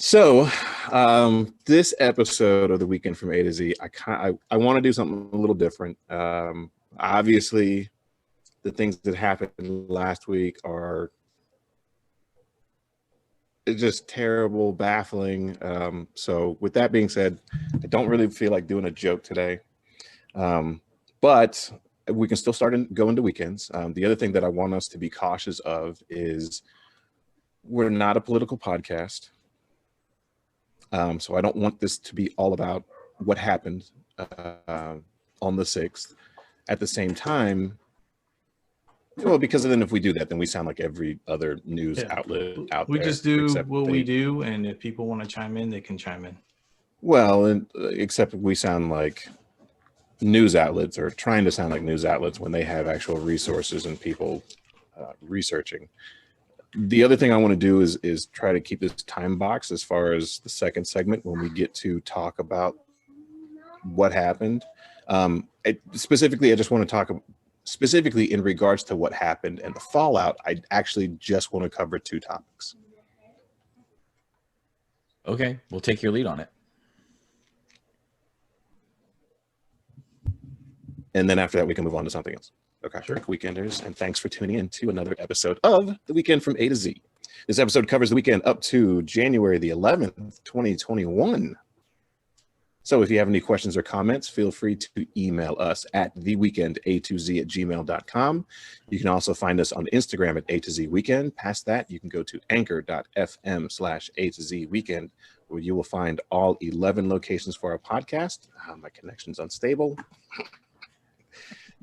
So, this episode of the Weekend from A to Z, I want to do something a little different. Obviously, the things that happened last week are just terrible, baffling. So, with that being said, I don't really feel like doing a joke today, but we can still go into weekends. The other thing that I want us to be cautious of is we're not a political podcast. So I don't want this to be all about what happened on the 6th. At the same time, well, because then if we do that, then we sound like every other news outlet out there. We just do what we do, and if people want to chime in, they can chime in. Well, except we sound like news outlets, or trying to sound like news outlets, when they have actual resources and people researching. The other thing I want to do is try to keep this time box as far as the second segment when we get to talk about what happened. Specifically, I just want to talk specifically in regards to what happened and the fallout. I actually just want to cover two topics. Okay, we'll take your lead on it. And then after that, we can move on to something else. Okay, sure. Weekenders, and thanks for tuning in to another episode of The Weekend from A to Z. This episode covers the weekend up to January the 11th, 2021. So if you have any questions or comments, feel free to email us at theweekenda2z@gmail.com. You can also find us on Instagram at A to Z Weekend. Past that, you can go to anchor.fm/A to Z Weekend, where you will find all 11 locations for our podcast. My connection's unstable.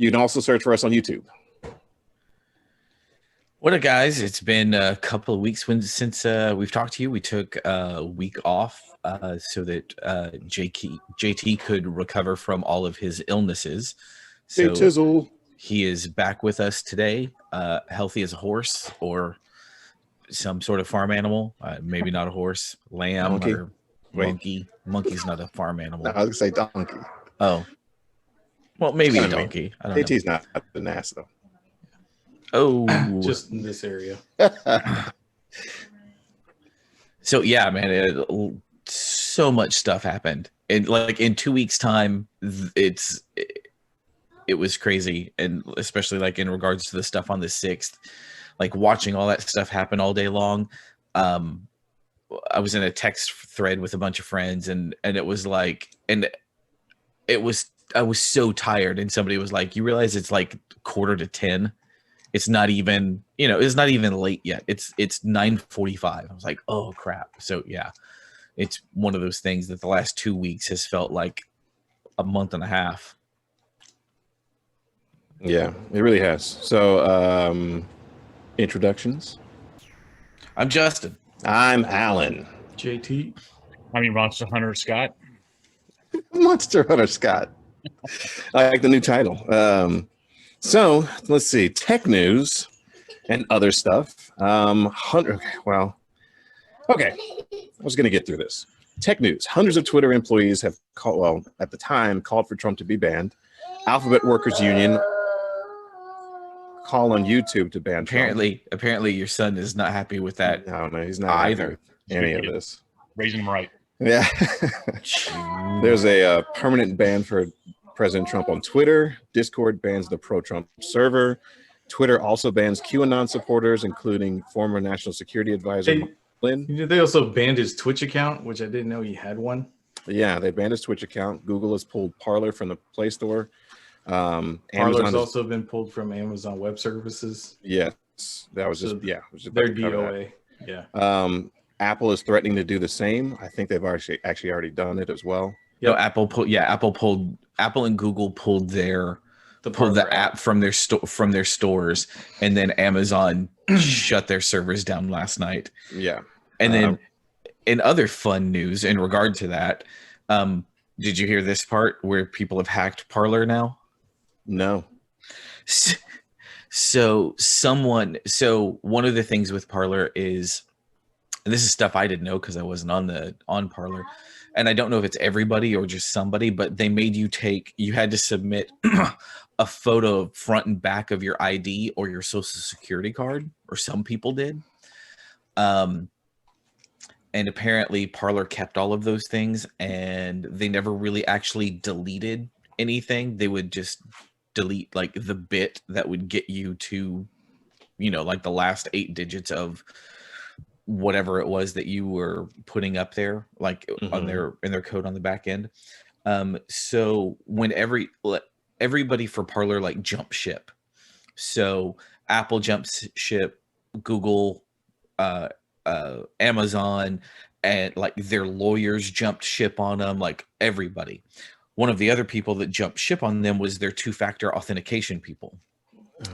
You can also search for us on YouTube. What up, guys? It's been a couple of weeks since we've talked to you. We took a week off so that JT could recover from all of his illnesses. So he is back with us today, healthy as a horse or some sort of farm animal. Maybe not a horse, lamb, monkey. Or monkey. Monkey's not a farm animal. No, I was going to say donkey. Oh. Well, maybe a donkey. I don't know. JT's not the ass, though. Oh. Just in this area. So, yeah, man, so much stuff happened. And like in 2 weeks' time, it was crazy. And especially like in regards to the stuff on the 6th, like watching all that stuff happen all day long. I was in a text thread with a bunch of friends, and it was like, I was so tired, and somebody was like, you realize it's like 9:45. It's not even, it's not even late yet. It's 9:45. I was like, oh crap. So yeah, it's one of those things that the last 2 weeks has felt like a month and a half. Yeah, it really has. So introductions. I'm Justin. I'm Alan. JT. I'm Monster Hunter Scott. Monster Hunter Scott. I like the new title. So let's see, tech news and other stuff. Okay. I was going to get through this. Tech news. Hundreds of Twitter employees have called for Trump to be banned. Alphabet Workers Union call on YouTube to ban Trump. Apparently your son is not happy with that. No, he's not either. Any of this. Raising him right. Yeah. There's a permanent ban for President Trump on Twitter. Discord bans the pro-Trump server. Twitter also bans QAnon supporters, including former National Security Advisor Flynn. They also banned his Twitch account, which I didn't know he had one. Yeah, they banned his Twitch account. Google has pulled Parler from the Play Store. Parler's also been pulled from Amazon Web Services. Yes, that was just their DOA. Yeah. Apple is threatening to do the same. I think they've actually already done it as well. Apple and Google pulled the app from their stores, and then Amazon shut their servers down last night. Yeah. And then in other fun news in regard to that, did you hear this part where people have hacked Parler now? No. So one of the things with Parler is, and this is stuff I didn't know because I wasn't on Parler, and I don't know if it's everybody or just somebody, but they made you had to submit a photo front and back of your ID or your social security card, or some people did. And apparently Parler kept all of those things, and they never really actually deleted anything. They would just delete like the bit that would get you to, you know, like the last 8 digits of whatever it was that you were putting up there, like on their code on the back end. So when everybody for Parler like jump ship, so Apple jumps ship, Google, Amazon, and like their lawyers jumped ship on them, like everybody. One of the other people that jumped ship on them was their 2-factor authentication people.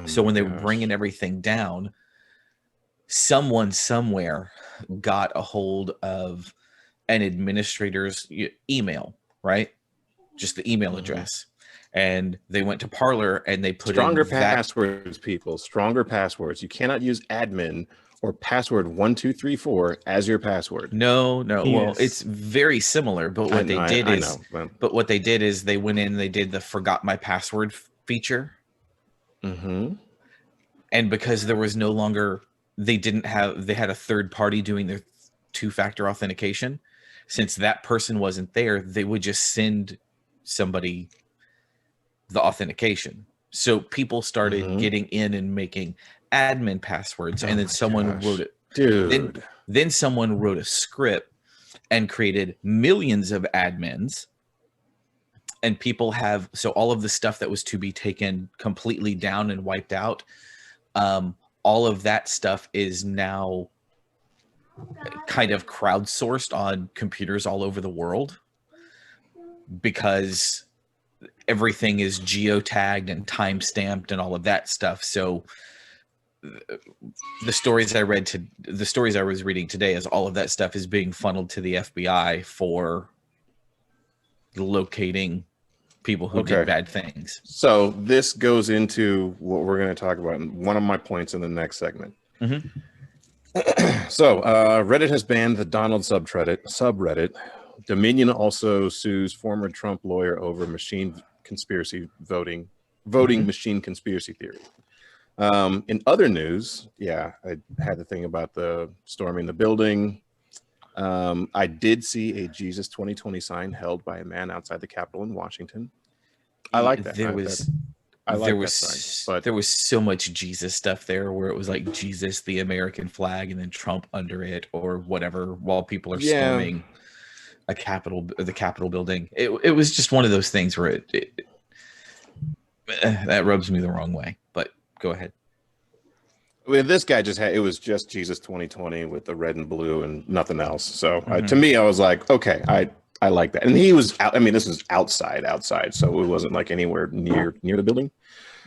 So when they were bringing everything down, someone somewhere got a hold of an administrator's email, right? Just the email address. And they went to Parler and they put stronger passwords, people. Stronger passwords. You cannot use admin or password 1234 as your password. No. Yes. Well, it's very similar, but what they did is they went in, they did the forgot my password feature. And because there was no longer, they had a third party doing their 2-factor authentication. Since that person wasn't there, they would just send somebody the authentication. So people started getting in and making admin passwords, and then someone wrote it. Dude. Then someone wrote a script and created millions of admins. And people have, so all of the stuff that was to be taken completely down and wiped out, all of that stuff is now kind of crowdsourced on computers all over the world, because everything is geotagged and time stamped and all of that stuff. So the stories I was reading today is all of that stuff is being funneled to the FBI for locating people who did bad things. So this goes into what we're going to talk about in one of my points in the next segment. So Reddit has banned the Donald subreddit. Dominion also sues former Trump lawyer over machine conspiracy voting machine conspiracy theory. In other news, I had the thing about the storming the building. I did see a Jesus 2020 sign held by a man outside the Capitol in Washington. I like that. There was so much Jesus stuff there, where it was like Jesus, the American flag, and then Trump under it, or whatever, while people are storming the Capitol building. It was just one of those things where that rubs me the wrong way. But go ahead. Well, this guy it was just Jesus 2020 with the red and blue and nothing else. So to me, I was like, okay, I like that. And he was out. I mean, this is outside, so it wasn't like anywhere near the building.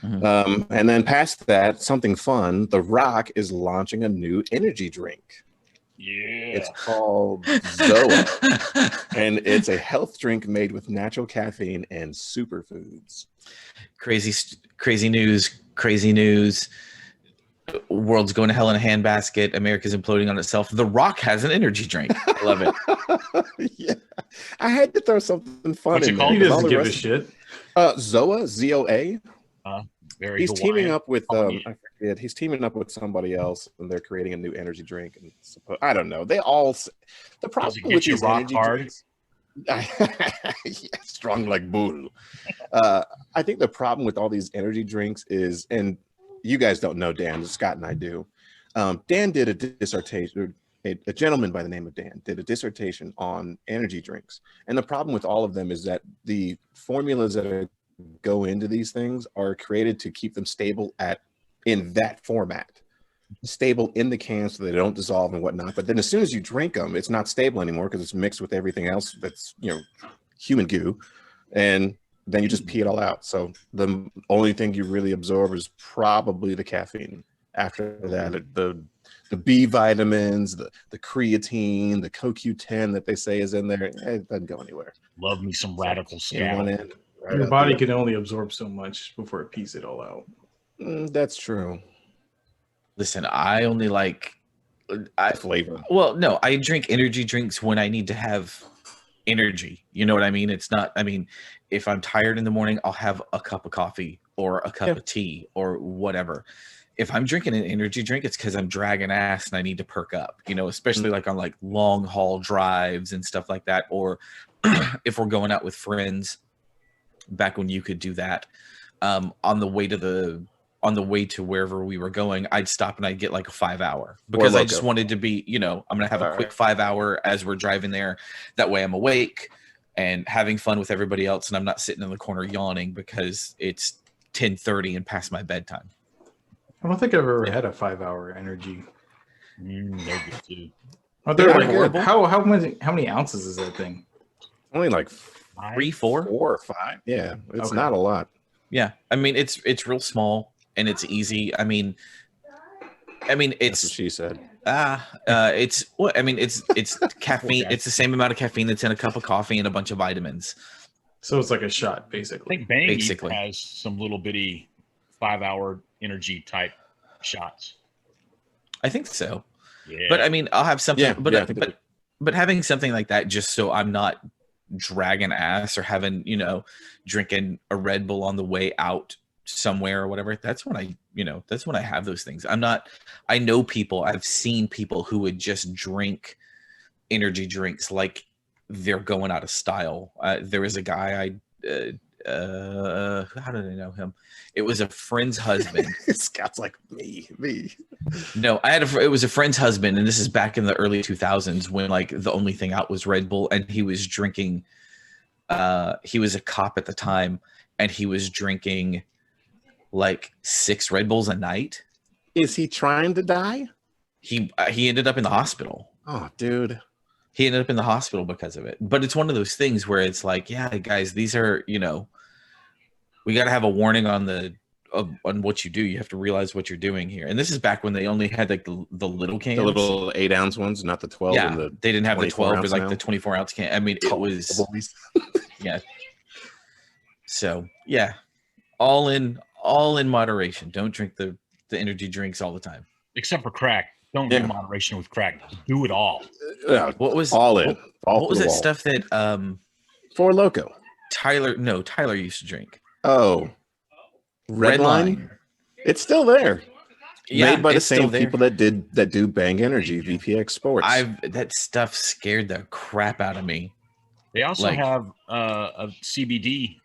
And then past that, something fun. The Rock is launching a new energy drink. Yeah, it's called Zoa, and it's a health drink made with natural caffeine and superfoods. Crazy news. World's going to hell in a handbasket. America's imploding on itself. The Rock has an energy drink. I love it. Yeah, I had to throw something fun What's in it there. called? He doesn't give a shit. Zoa, ZOA. He's teaming up with I forget. He's teaming up with somebody else, and they're creating a new energy drink. And I don't know. They all the problem with these energy drinks. Strong like bull. I think the problem with all these energy drinks is, and you guys don't know Dan, Scott and I do. Dan did a dissertation. A gentleman by the name of Dan did a dissertation on energy drinks, and the problem with all of them is that the formulas that go into these things are created to keep them stable in that format, stable in the can so they don't dissolve and whatnot. But then as soon as you drink them, it's not stable anymore because it's mixed with everything else that's human goo, and then you just pee it all out. So the only thing you really absorb is probably the caffeine. After that, the B vitamins, the creatine, the CoQ10 that they say is in there, it doesn't go anywhere. Love me some radical scab. Your body can only absorb so much before it pees it all out. That's true. Listen, I only like flavor. Well, no, I drink energy drinks when I need to have energy. You know what I mean? It's not, I mean, if I'm tired in the morning, I'll have a cup of coffee or a cup of tea or whatever. If I'm drinking an energy drink, it's because I'm dragging ass and I need to perk up, especially like on like long haul drives and stuff like that. Or if we're going out with friends, back when you could do that, on the way to wherever we were going, I'd stop and I'd get like a 5 hour because I just wanted to be, I'm going to have a quick 5 hour as we're driving there. That way I'm awake and having fun with everybody else. And I'm not sitting in the corner yawning because it's 10:30 and past my bedtime. I don't think I've ever had a 5 hour energy. They're good too. Oh, they're like, how many ounces is that thing? Only like 3, 4, 4 or 5. Yeah, it's not a lot. Yeah, I mean it's real small and it's easy. I mean it's That's what she said. It's caffeine. It's the same amount of caffeine that's in a cup of coffee and a bunch of vitamins. So it's like a shot, basically. I think Bang has some little bitty 5 hour energy type shots. I think so. Yeah. But I mean, I'll have something. But having something like that just so I'm not dragging ass or having drinking a Red Bull on the way out somewhere or whatever. That's when I have those things. I know people. I've seen people who would just drink energy drinks like they're going out of style. There was a guy how did I know him? It was a friend's husband. Scott's like me. No, it was a friend's husband, and this is back in the early 2000s when like the only thing out was Red Bull, and he was drinking. He was a cop at the time, and he was drinking like 6 Red Bulls a night. Is he trying to die? He ended up in the hospital. Oh, dude. He ended up in the hospital because of it. But it's one of those things where it's like, yeah, guys, these are, we got to have a warning on on what you do. You have to realize what you're doing here. And this is back when they only had like the little cans. The little 8-ounce ones, not the 12. Yeah, and they didn't have the 12, but like now. the 24-ounce can. I mean, it was, yeah. So, yeah, all in moderation. Don't drink the energy drinks all the time. Except for crack. Don't do moderation with crack. Do it all. What was all in? What was that stuff that Four Loko? Tyler used to drink. Oh, Redline. It's still there. Yeah, made by the same people that do Bang Energy, VPX Sports. That stuff scared the crap out of me. They also have a CBD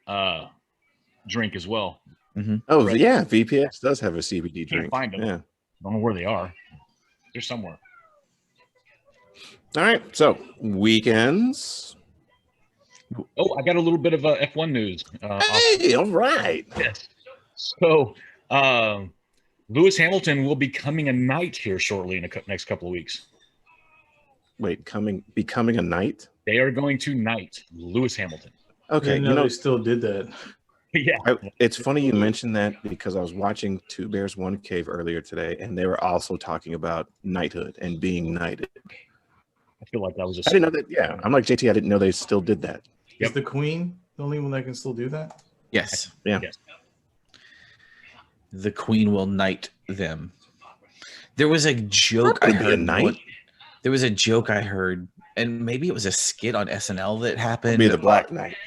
drink as well. Mm-hmm. Oh yeah, VPX does have a CBD drink. Can't find them. Yeah, I don't know where they are. They're somewhere. All right, so weekends. Oh, I got a little bit of F1 news. Hey, all right. Yes. So, Lewis Hamilton will be becoming a knight here shortly in the next couple of weeks. Wait, becoming a knight? They are going to knight Lewis Hamilton. Okay, they still did that. Yeah. It's funny you mentioned that because I was watching Two Bears One Cave earlier today, and they were also talking about knighthood and being knighted. I feel like that was I didn't know that. Yeah, I'm like JT. I didn't know they still did that. Is the Queen the only one that can still do that? Yes. Yeah. Yes. The Queen will knight them. There was a joke I heard. There was a joke I heard, and maybe it was a skit on SNL that happened. Be the Black Knight.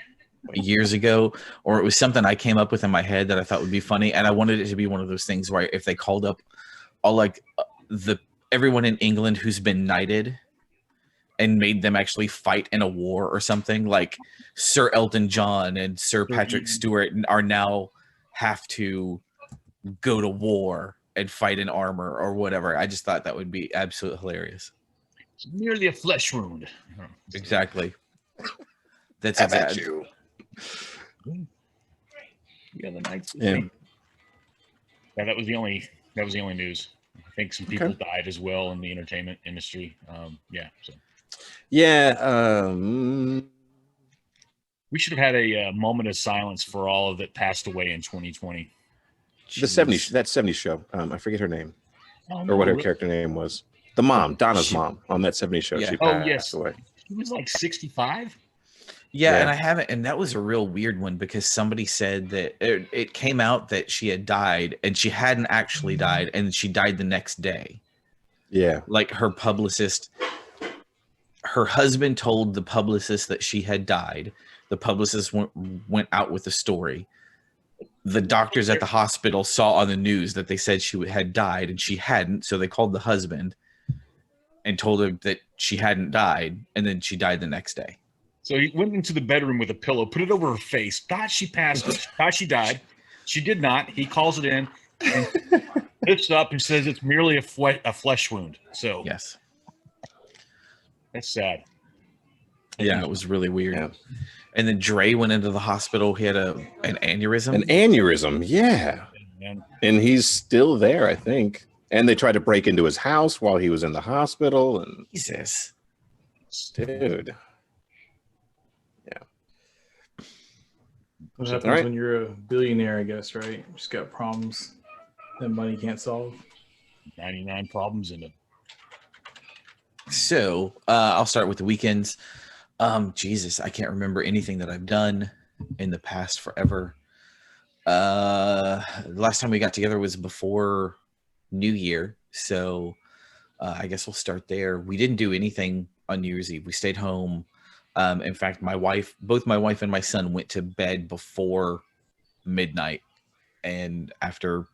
Years ago, or it was something I came up with in my head that I thought would be funny, and I wanted it to be one of those things where if they called up all like everyone in England who's been knighted and made them actually fight in a war or something, like Sir Elton John and Sir Patrick Stewart are now have to go to war and fight in armor or whatever. I just thought that would be absolutely hilarious. It's merely a flesh wound. Exactly. That's exactly. Yeah, the knights. Yeah. Yeah, that was the only news. I think some people died as well in the entertainment industry. We should have had a moment of silence for all of that passed away in 2020. The 70s show. I forget her name or what her character name was. The mom, Donna's mom on that 70s show. Yeah. She passed away. She was like 65. Yeah, and I haven't, and that was a real weird one because somebody said that it came out that she had died and she hadn't actually died, and she died the next day. Yeah. Like her publicist, her husband told the publicist that she had died. The publicist went out with the story. the doctors at the hospital saw on the news that they said she had died, and she hadn't. So they called the husband and told him that she hadn't died, and then she died the next day. So he went into the bedroom with a pillow, put it over her face, thought she passed, thought she died. She did not. He calls it in, and lifts up and says it's merely a flesh wound. So yes, that's sad. Yeah, it was really weird. Yeah. And then Dre went into the hospital. He had an aneurysm. An aneurysm, yeah. And he's still there, I think. And they tried to break into his house while he was in the hospital. And Jesus, dude. Yeah. What happens when you're a billionaire, I guess, right? Just got problems that money can't solve. 99 problems in it. So I'll start with the weekends. Jesus, I can't remember anything that I've done in the past forever. The last time we got together was before New Year. So I guess we'll start there. We didn't do anything on New Year's Eve. We stayed home. In fact, both my wife and my son went to bed before midnight. And after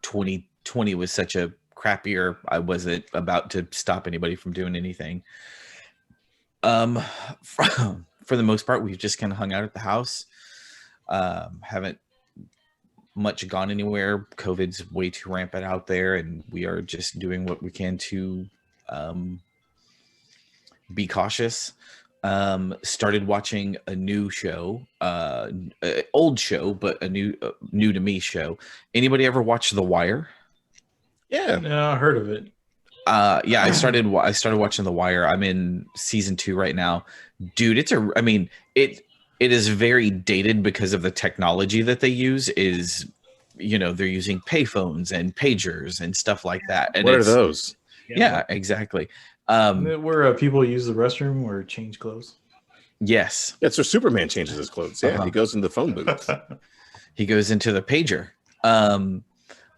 2020 was such a crap year, I wasn't about to stop anybody from doing anything. For the most part, we've just kind of hung out at the house. Haven't much gone anywhere. COVID's way too rampant out there, and we are just doing what we can to be cautious. Started watching a new show, old show, but a new to me show. Anybody ever watch The Wire? Yeah, No, I heard of it. Yeah, I started watching The Wire. I'm in season 2 right now. Dude, it is very dated because of the technology that they use is, they're using payphones and pagers and stuff like that. And what are those? Yeah, exactly. Where people use the restroom or change clothes. Yes. That's where Superman changes his clothes. Yeah, he goes in the phone booth. He goes into the pager.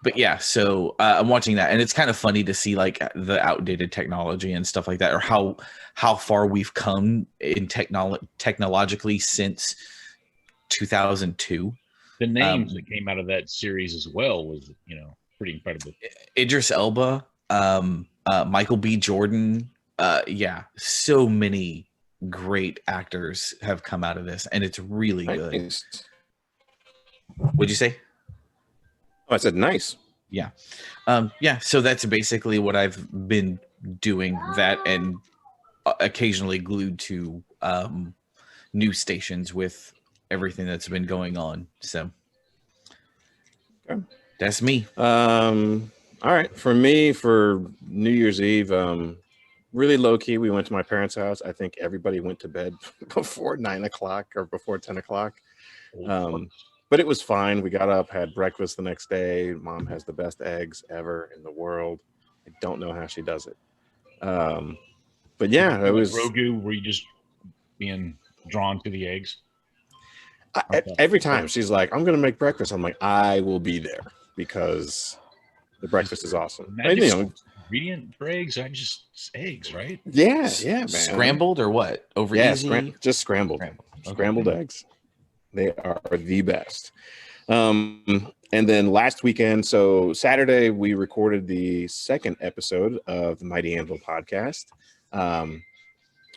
But yeah, so I'm watching that, and it's kind of funny to see like the outdated technology and stuff like that, or how far we've come in technologically since 2002. The names that came out of that series as well was, pretty incredible. Idris Elba, Michael B. Jordan, so many great actors have come out of this, and it's really good. Nice. What'd you say? Oh, I said nice. Yeah. So that's basically what I've been doing, that and occasionally glued to news stations with everything that's been going on. So that's me. All right. For me, for New Year's Eve, really low key. We went to my parents' house. I think everybody went to bed before 9 o'clock or before 10 o'clock. But it was fine. We got up, had breakfast the next day. Mom has the best eggs ever in the world. I don't know how she does it. But yeah, it was Grogu. Were you just being drawn to the eggs? Every time she's like, "I'm going to make breakfast," I'm like, "I will be there," because the breakfast is awesome. Ingredient for eggs, just eggs, right? Yeah, man. Scrambled or what? Over easy? Just scrambled. Scrambled eggs. They are the best. And then last weekend, so Saturday, we recorded the second episode of the Mighty Anvil podcast,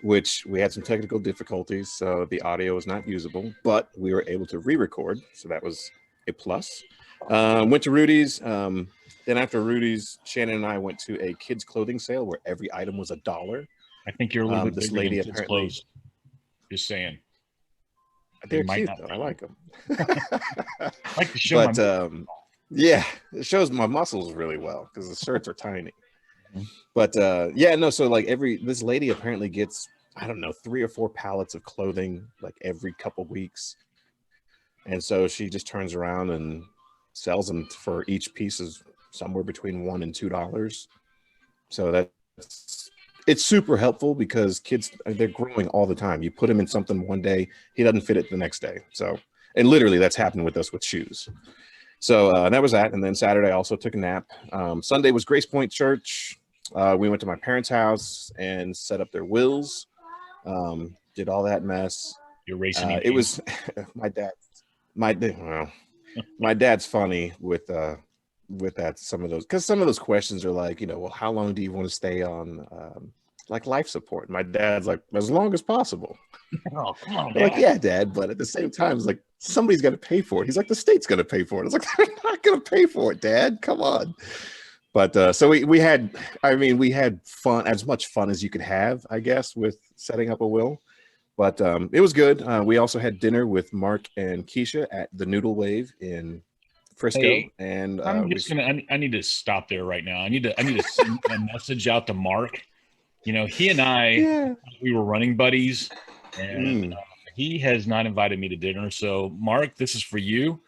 which we had some technical difficulties, so the audio was not usable, but we were able to re-record, so that was a plus. Went to Rudy's. Then after Rudy's, Shannon and I went to a kids' clothing sale where every item was $1. I think you're a little bit this bigger lady than kids' apparently. clothes. Just saying. They're might cute not though. be. I like them. I like to show But yeah, it shows my muscles really well because the shirts are tiny. But so like this lady apparently gets, I don't know, 3 or 4 pallets of clothing like every couple weeks, and so she just turns around and sells them for each piece is somewhere between $1 and $2. So it's super helpful because kids, they're growing all the time. You put him in something one day, he doesn't fit it the next day. So, and literally that's happened with us with shoes. So that was that. And then Saturday I also took a nap. Sunday was Grace Point Church. We went to my parents' house and set up their wills. Did all that mess. You're racing. It was my dad. my dad's funny with that, some of those, because some of those questions are like, well, how long do you want to stay on like life support? My dad's like, as long as possible. Oh, come on, I'm like, yeah, Dad, but at the same time, it's like somebody's got to pay for it. He's like, the state's going to pay for it. It's like, they're not going to pay for it, Dad. Come on. But so we had fun, as much fun as you could have, I guess, with setting up a will. But it was good. We also had dinner with Mark and Keisha at the Noodle Wave in Frisco. Hey, and I'm just I need to stop there right now. I need to send a message out to Mark. He and I, we were running buddies, and he has not invited me to dinner. So, Mark, this is for you.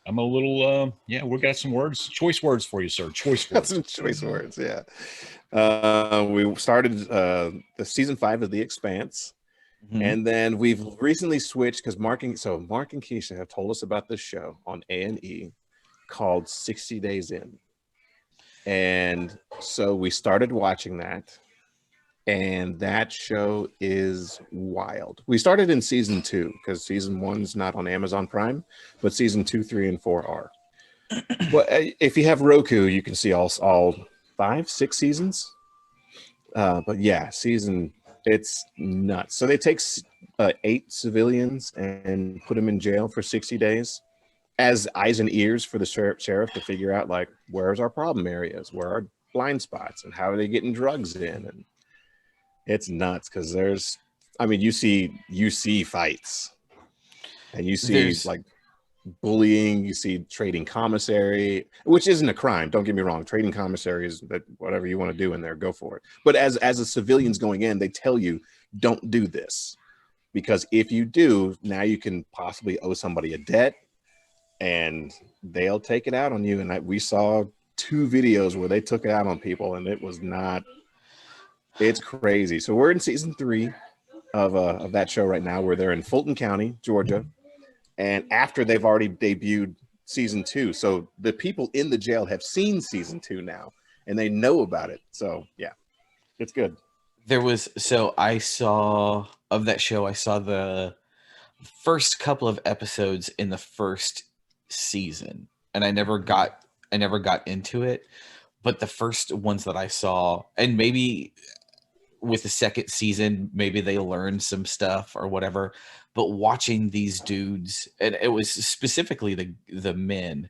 I'm a little, we got some choice words for you, sir. Choice words. Some choice words, yeah. We started the season 5 of The Expanse, and then we've recently switched because Mark and Keisha have told us about this show on A&E called 60 Days In. And so we started watching that, and that show is wild. We started in season 2 because season 1's not on Amazon Prime, but season 2, 3, and 4 are. But if you have Roku, you can see all 5, 6 seasons. But yeah, it's nuts. So they take 8 civilians and put them in jail for 60 days as eyes and ears for the sheriff to figure out, like, where's our problem areas, where are blind spots, and how are they getting drugs in. And it's nuts because you see fights, and you see like bullying, you see trading commissary, which isn't a crime. Don't get me wrong. Trading commissary is that whatever you want to do in there, go for it. But as a civilians going in, they tell you, don't do this, because if you do, now you can possibly owe somebody a debt, and they'll take it out on you. And we saw 2 videos where they took it out on people, and it's crazy. So we're in season 3 of that show right now, where they're in Fulton County, Georgia, and after they've already debuted season 2. So the people in the jail have seen season 2 now, and they know about it. So yeah, it's good. I saw of that show, I saw the first couple of episodes in the first season, and I never got into it. But the first ones that I saw, and maybe with the second season, maybe they learned some stuff or whatever, but watching these dudes, and it was specifically the men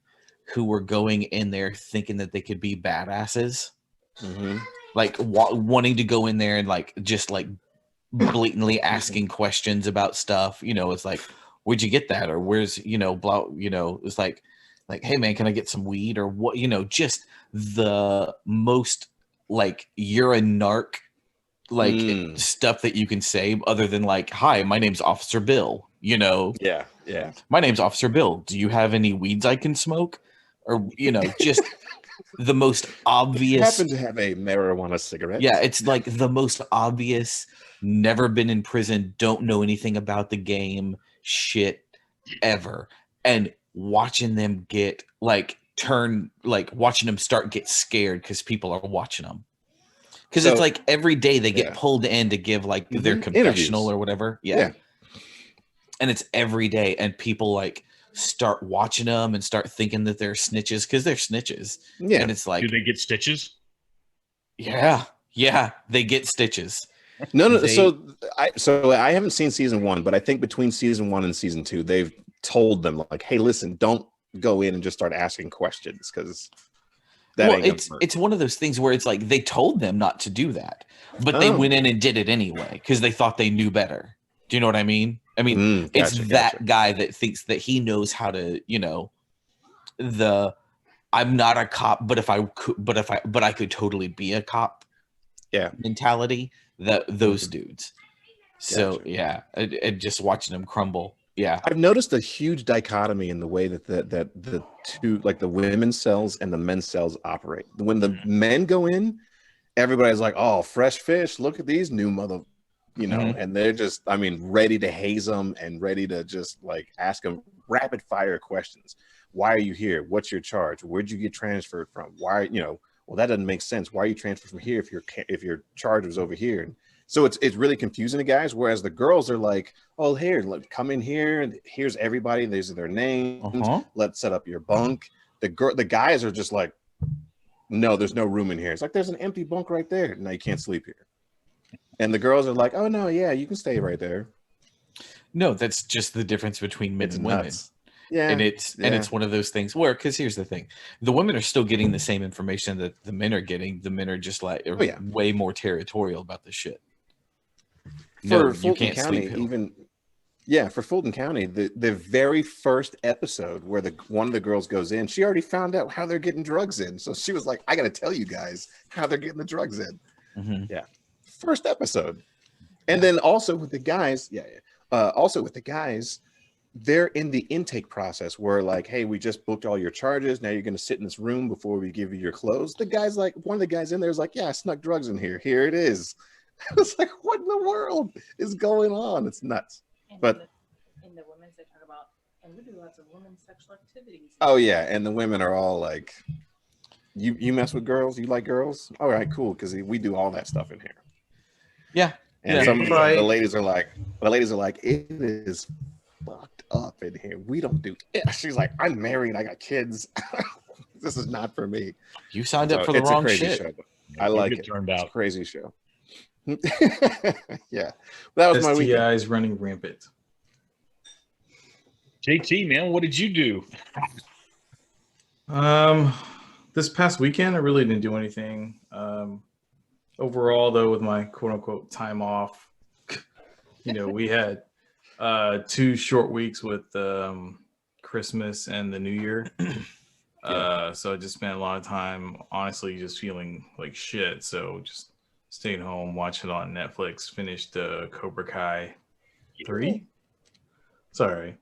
who were going in there thinking that they could be badasses, like wanting to go in there and like just like blatantly asking questions about stuff. It's like, where'd you get that, or where's blah, it's like, hey man, can I get some weed, or what? Just the most like, you're a narc, like stuff that you can say, other than like, hi, my name's Officer Bill. Yeah. My name's Officer Bill. Do you have any weeds I can smoke? Or just the most obvious. Happen to have a marijuana cigarette? Yeah, it's like the most obvious. Never been in prison. Don't know anything about the game. Shit ever. And watching them get watching them get scared because people are watching them. Because it's like every day they get pulled in to give like their confessional interviews or whatever. Yeah. And it's every day, and people like start watching them and start thinking that they're snitches because they're snitches. Yeah. And it's like, do they get stitches? Yeah, they get stitches. No. So I haven't seen season 1, but I think between season 1 and season 2, they've told them like, hey, listen, don't go in and just start asking questions, because it's one of those things where it's like they told them not to do that, but they went in and did it anyway because they thought they knew better. Do you know what I mean? It's that guy that thinks that he knows how to, I'm not a cop, but I could totally be a cop. Yeah. Mentality, those dudes. So and just watching them crumble. Yeah, I've noticed a huge dichotomy in the way that the two, like the women's cells and the men's cells, operate. When the men go in, everybody's like, "Oh, fresh fish! Look at these new and they're just, ready to haze them and ready to just like ask them rapid fire questions. Why are you here? What's your charge? Where'd you get transferred from? Why, well, that doesn't make sense. Why are you transferred from here if your charge was over here? And So it's really confusing to guys. Whereas the girls are like, oh, here, look, come in here. Here's everybody. These are their names. Let's set up your bunk. The guys are just like, no, there's no room in here. It's like there's an empty bunk right there. No, you can't sleep here. And the girls are like, oh no, yeah, you can stay right there. No, that's just the difference between men and women. Yeah, and it's one of those things where, because here's the thing, the women are still getting the same information that the men are getting. The men are just like way more territorial about this shit. For Fulton County, for Fulton County, the very first episode where one of the girls goes in, she already found out how they're getting drugs in. So she was like, I got to tell you guys how they're getting the drugs in. Mm-hmm. Yeah. First episode. And then also with the guys, they're in the intake process where like, hey, we just booked all your charges. Now you're going to sit in this room before we give you your clothes. The guy's like, one of the guys in there is like, yeah, I snuck drugs in here. Here it is. I was like, what in the world is going on? It's nuts. But in the women's, they talk about, and we do lots of women's sexual activities. Oh yeah, and the women are all like, you mess with girls, you like girls? All right, cool, because we do all that stuff in here. Yeah. And some of the ladies are like, it is fucked up in here. We don't do it. She's like, I'm married, I got kids. This is not for me. You signed up for the wrong shit. Show. I like it. Turned out. It's a crazy show. Yeah, that was my weekend. STIs running rampant. JT, man, what did you do? This past weekend I really didn't do anything. Overall, though, with my quote unquote time off, we had 2 short weeks with Christmas and the New Year. So I just spent a lot of time honestly just feeling like shit. So just stayed home, watched it on Netflix, finished Cobra Kai 3. Sorry.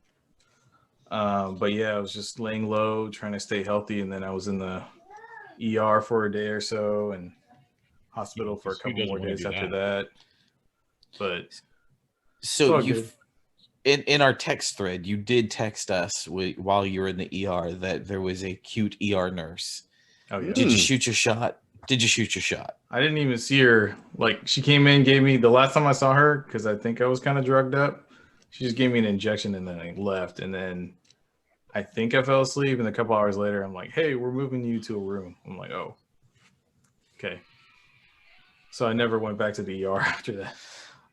But yeah, I was just laying low, trying to stay healthy. And then I was in the ER for a day or so and hospital for a couple more days after that. But so in our text thread, you did text us while you were in the ER that there was a cute ER nurse. Oh yeah. Did you shoot your shot? Did you shoot your shot? I didn't even see her. Like, she came in, gave me the last time I saw her, because I think I was kind of drugged up. She just gave me an injection and then I left. And then I think I fell asleep. And a couple hours later, I'm like, hey, we're moving you to a room. I'm like, oh, okay. So I never went back to the ER after that.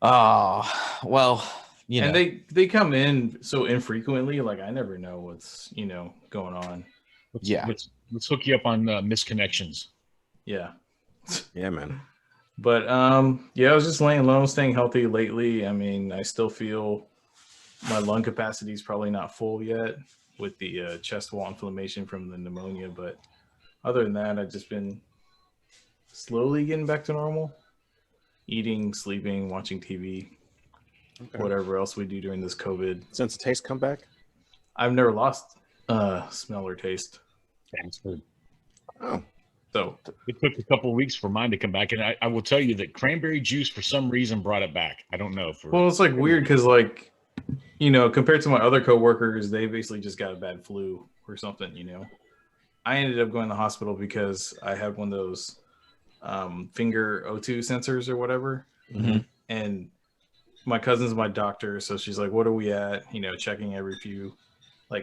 Oh, well, And they come in so infrequently. Like, I never know what's, going on. Let's hook you up on misconnections. Yeah. Yeah, man. But I was just laying low, staying healthy lately. I mean, I still feel my lung capacity is probably not full yet with the chest wall inflammation from the pneumonia. But other than that, I've just been slowly getting back to normal. Eating, sleeping, watching TV, whatever else we do during this COVID. Since the taste come back? I've never lost smell or taste. Oh. So it took a couple of weeks for mine to come back, and I will tell you that cranberry juice for some reason brought it back. I don't know. Well, it's like weird because, like, compared to my other coworkers, they basically just got a bad flu or something. I ended up going to the hospital because I had one of those finger O2 sensors or whatever, and my cousin's my doctor, so she's like, "What are we at?" Checking every few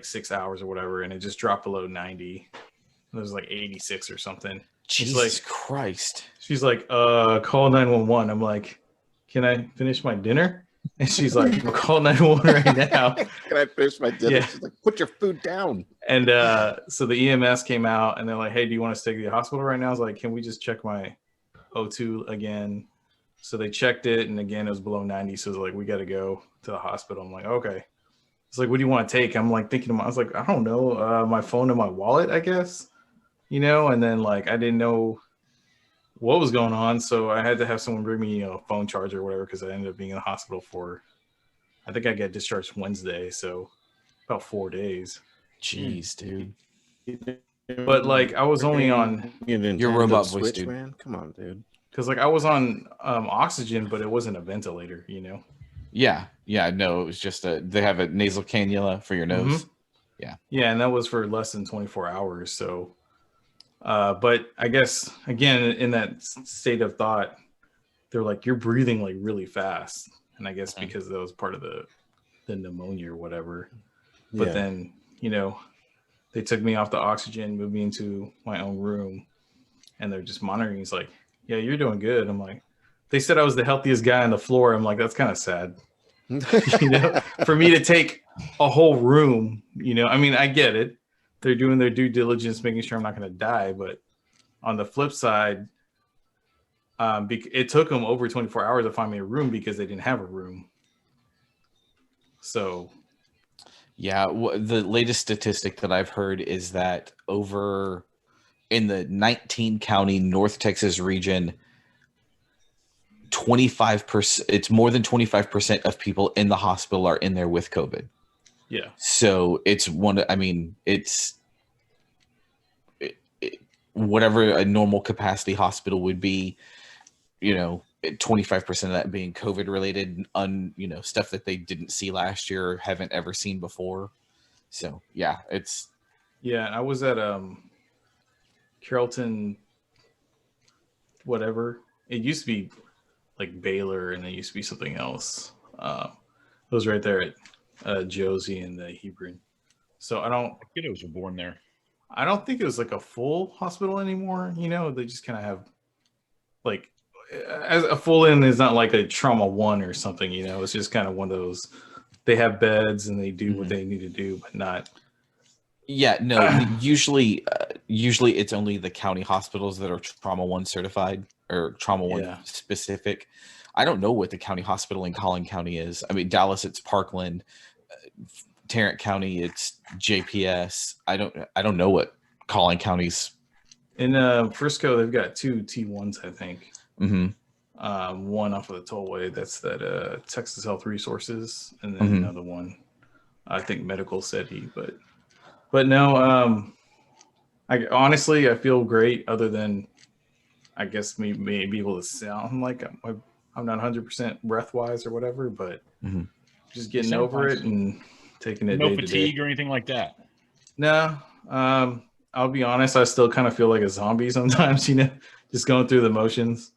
6 hours or whatever, and it just dropped below 90. It was like 86 or something. Jesus Christ. She's like, call 911. I'm like, can I finish my dinner? And she's like, well, call 911 right now. Can I finish my dinner? Yeah. She's like, put your food down. And so the EMS came out and they're like, hey, do you want us to take you to the hospital right now? I was like, can we just check my O2 again? So they checked it, and again, it was below 90. So it's like, we got to go to the hospital. I'm like, okay. It's like, what do you want to take? I'm like thinking, I was like, I don't know, my phone and my wallet, I guess. And then I didn't know what was going on. So I had to have someone bring me a phone charger or whatever, because I ended up being in the hospital for, I think I got discharged Wednesday. So about 4 days. Jeez, dude. But I was only on your robot voice, dude. Man. Come on, dude. Because I was on oxygen, but it wasn't a ventilator, Yeah. No, it was just they have a nasal cannula for your nose. Yeah. Yeah. And that was for less than 24 hours. So, but I guess, again, in that state of thought, they're like, you're breathing like really fast. And I guess Mhm. because that was part of the pneumonia or whatever. Yeah. But then, you know, they took me off the oxygen, moved me into my own room, and they're just monitoring. He's like, yeah, you're doing good. I'm like, they said I was the healthiest guy on the floor. I'm like, that's kind of sad. You know, for me to take a whole room, you know, I mean, I get it. They're doing their due diligence, making sure I'm not going to die. But on the flip side, it took them over 24 hours to find me a room because they didn't have a room. So, Yeah, the latest statistic that I've heard is that over in the 19 county North Texas region, 25%, it's more than 25% of people in the hospital are in there with COVID. yeah. So it's whatever a normal capacity hospital would be, you know, 25% of that being COVID related, you know, stuff that they didn't see last year or haven't ever seen before. So yeah, it's Yeah. I was at Carrollton, whatever. It used to be like Baylor, and it used to be something else. It was right there at Josie and the Hebron. So Kiddos were born there. I don't think it was like a full hospital anymore. You know, they just kind of have like as a full in is not like a trauma one or something. You know, it's just kind of one of those. They have beds and they do what they need to do, but not. yeah, no, usually it's only the county hospitals that are trauma one certified or trauma one Yeah. specific. I don't know what the county hospital in Collin County is. I mean, Dallas, it's Parkland. Tarrant County, it's JPS. I don't know what Collin County's. In Frisco, they've got two T1s, I think. Mm-hmm. One off of the tollway. That's that Texas Health Resources, and then Mhm. another one. I think Medical City, but no. I honestly, I feel great. Other than, I guess me be able to sound like I'm not 100% breath wise or whatever, but Mhm. just getting sound over fine. it and taking it No day to day. fatigue or anything like that. No, I'll be honest. I still kind of feel like a zombie sometimes. You know, just going through the motions.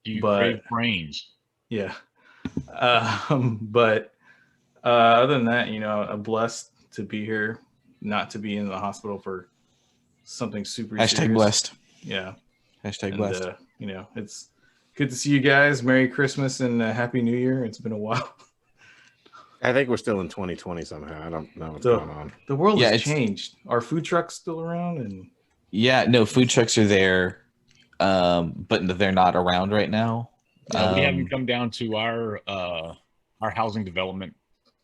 Do you But- crave brains? Yeah. But other than that, you know, I'm blessed to be here, not to be in the hospital for something super Hashtag serious. blessed. Yeah. Hashtag And, blessed. you know, it's good to see you guys. Merry Christmas and Happy New Year. It's been a while. I think we're still in 2020 somehow. I don't know what's So- going on. The world Yeah, has it's- changed. Are food trucks still around? And Yeah, no, food trucks are there, but they're not around right now. We have them come down to our housing development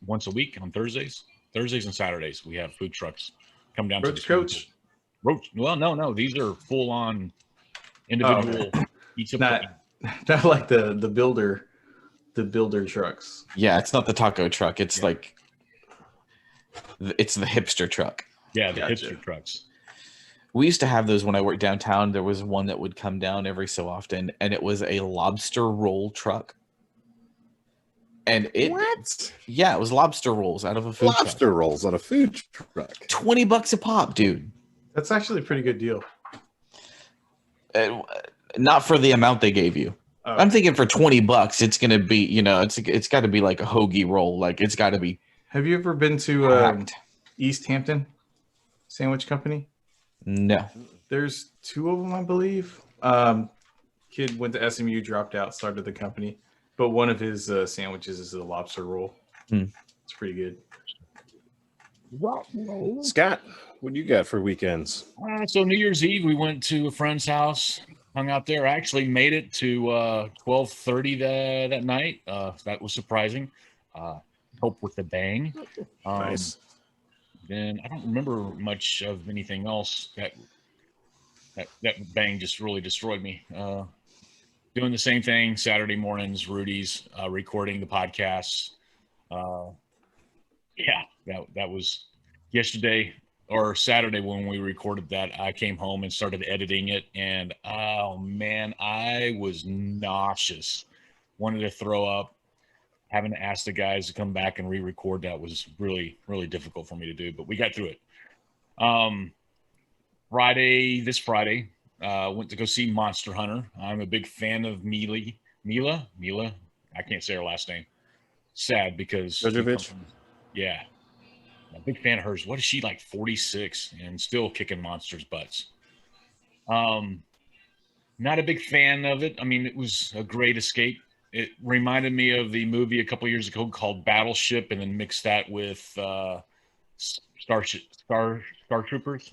once a week on Thursdays and Saturdays. We have food trucks come down to Roach the Coach? Roach. Well, no, these are full on individual pizza. Not like the builder trucks. Yeah, it's not the taco truck. It's Yeah. like it's the hipster truck. Yeah, the Gotcha. hipster trucks. We used to have those when I worked downtown. There was one that would come down every so often, and it was a lobster roll truck. And it, yeah, it was lobster rolls out of a food Lobster truck. rolls on a food truck. $20 a pop, dude. That's actually a pretty good deal. Not for the amount they gave you. Oh. I'm thinking for $20, it's gonna be, you know, it's got to be like a hoagie roll. Like it's got to be. Have you ever been to packed. East Hampton Sandwich Company? No. There's two of them, I believe. Kid went to SMU, dropped out, started the company. But one of his sandwiches is a lobster roll. It's pretty good. Scott, what do you got for weekends? So New Year's Eve, we went to a friend's house, hung out there. I actually made it to 12:30 that night. That was surprising. Hope with the bang. Nice. Then I don't remember much of anything else. That bang just really destroyed me. Doing the same thing Saturday mornings, Rudy's, recording the podcasts. Yeah, that was yesterday or Saturday when we recorded that. I came home and started editing it, and oh man, I was nauseous. Wanted to throw up. Having to ask the guys to come back and re-record that was really, really difficult for me to do, but we got through it. This Friday, went to go see Monster Hunter. I'm a big fan of Mealy Mila. I can't say her last name. Sad because Djokovic? yeah, I'm a big fan of hers. What is she, like 46 and still kicking monsters' butts? Not a big fan of it. I mean, it was a great escape. It reminded me of the movie a couple years ago called Battleship, and then mixed that with Starship Troopers.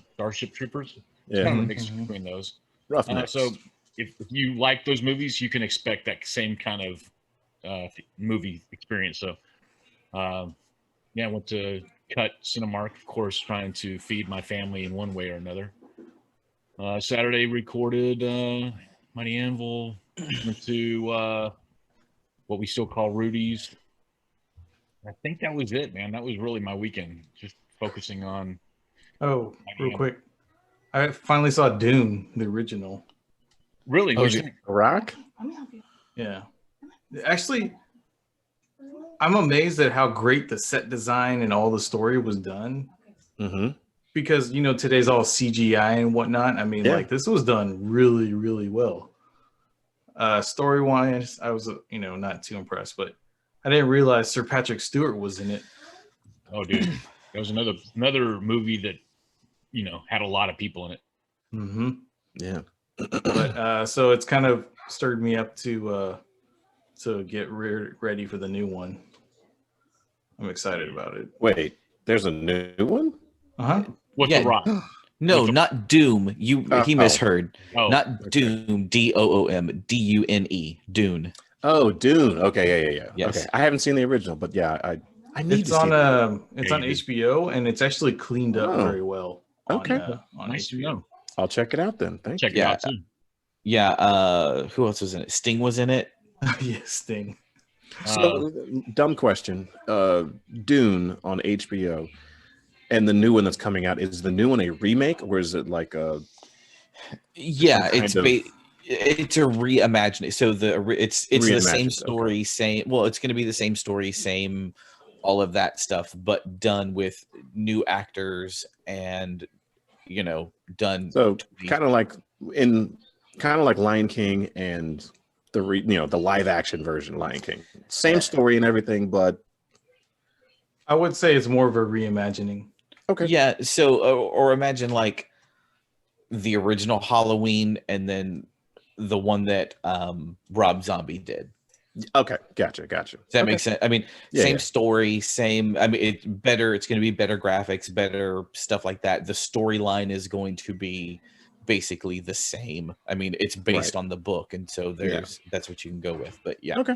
It's kind of a mix between those. Rough mix. So if you like those movies, you can expect that same kind of movie experience. So yeah, I went to Cut Cinemark, of course, trying to feed my family in one way or another. Saturday recorded Mighty Anvil, went to what we still call Rudy's. I think that was it, man. That was really my weekend, just focusing on. Oh, real quick. I finally saw Dune, the original. Really? Oh, Rock? Let me help you. Yeah. Actually, I'm amazed at how great the set design and all the story was done. Mm-hmm. Because, you know, today's all CGI and whatnot. I mean, like, this was done really, really well. Story-wise, I was, you know, not too impressed, but I didn't realize Sir Patrick Stewart was in it. Oh, dude, that was another movie that, you know, had a lot of people in it. Mm-hmm. Yeah. But so it's kind of stirred me up to get ready for the new one. I'm excited about it. Wait, there's a new one? Uh-huh. With Yeah. The Rock. No, not Doom. He misheard. Oh, Not Doom. Doom. Dune. Dune. Oh, Dune. Okay, yeah. Yes. Okay, I haven't seen the original, but yeah, I need It's to see on that. it's Yeah, on you HBO, and it's actually cleaned up Oh. very well. On, Okay. on nice to HBO. know. I'll check it out then. Thank Check you. it out too. Yeah. Who else was in it? Sting was in it. Yes, Sting. So, dumb question. Dune on HBO, and the new one that's coming out, is the new one a remake, or is it like a? Yeah, Some it's kind of- it's a reimagining. So it's the same Reimagined, story, same. Well, it's going to be the same story, same all of that stuff, but done with new actors and done. So kind of like Lion King and the live action version of Lion King. Same story and everything, but I would say it's more of a reimagining. okay. Yeah. So or imagine like the original Halloween and then the one that Rob Zombie did. Okay, gotcha. Does that make sense? I mean, Yeah, same yeah. story, same. I mean, it's better. It's going to be better graphics, better stuff like that. The storyline is going to be basically the same. I mean, it's based on the book, and so that's what you can go with. But yeah, Okay.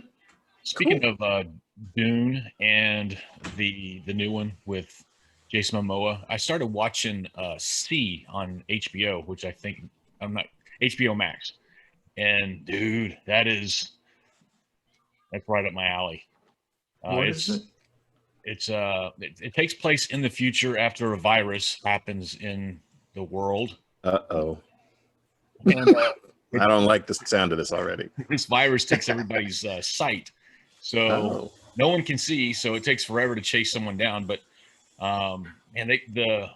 Speaking of Dune and the new one with Jason Momoa, I started watching C on HBO, which I think HBO Max, and dude, that's right up my alley. What is it? It takes place in the future after a virus happens in the world. Uh-oh. And, I don't like the sound of this already. this virus takes everybody's sight, so no one can see. So it takes forever to chase someone down. But and there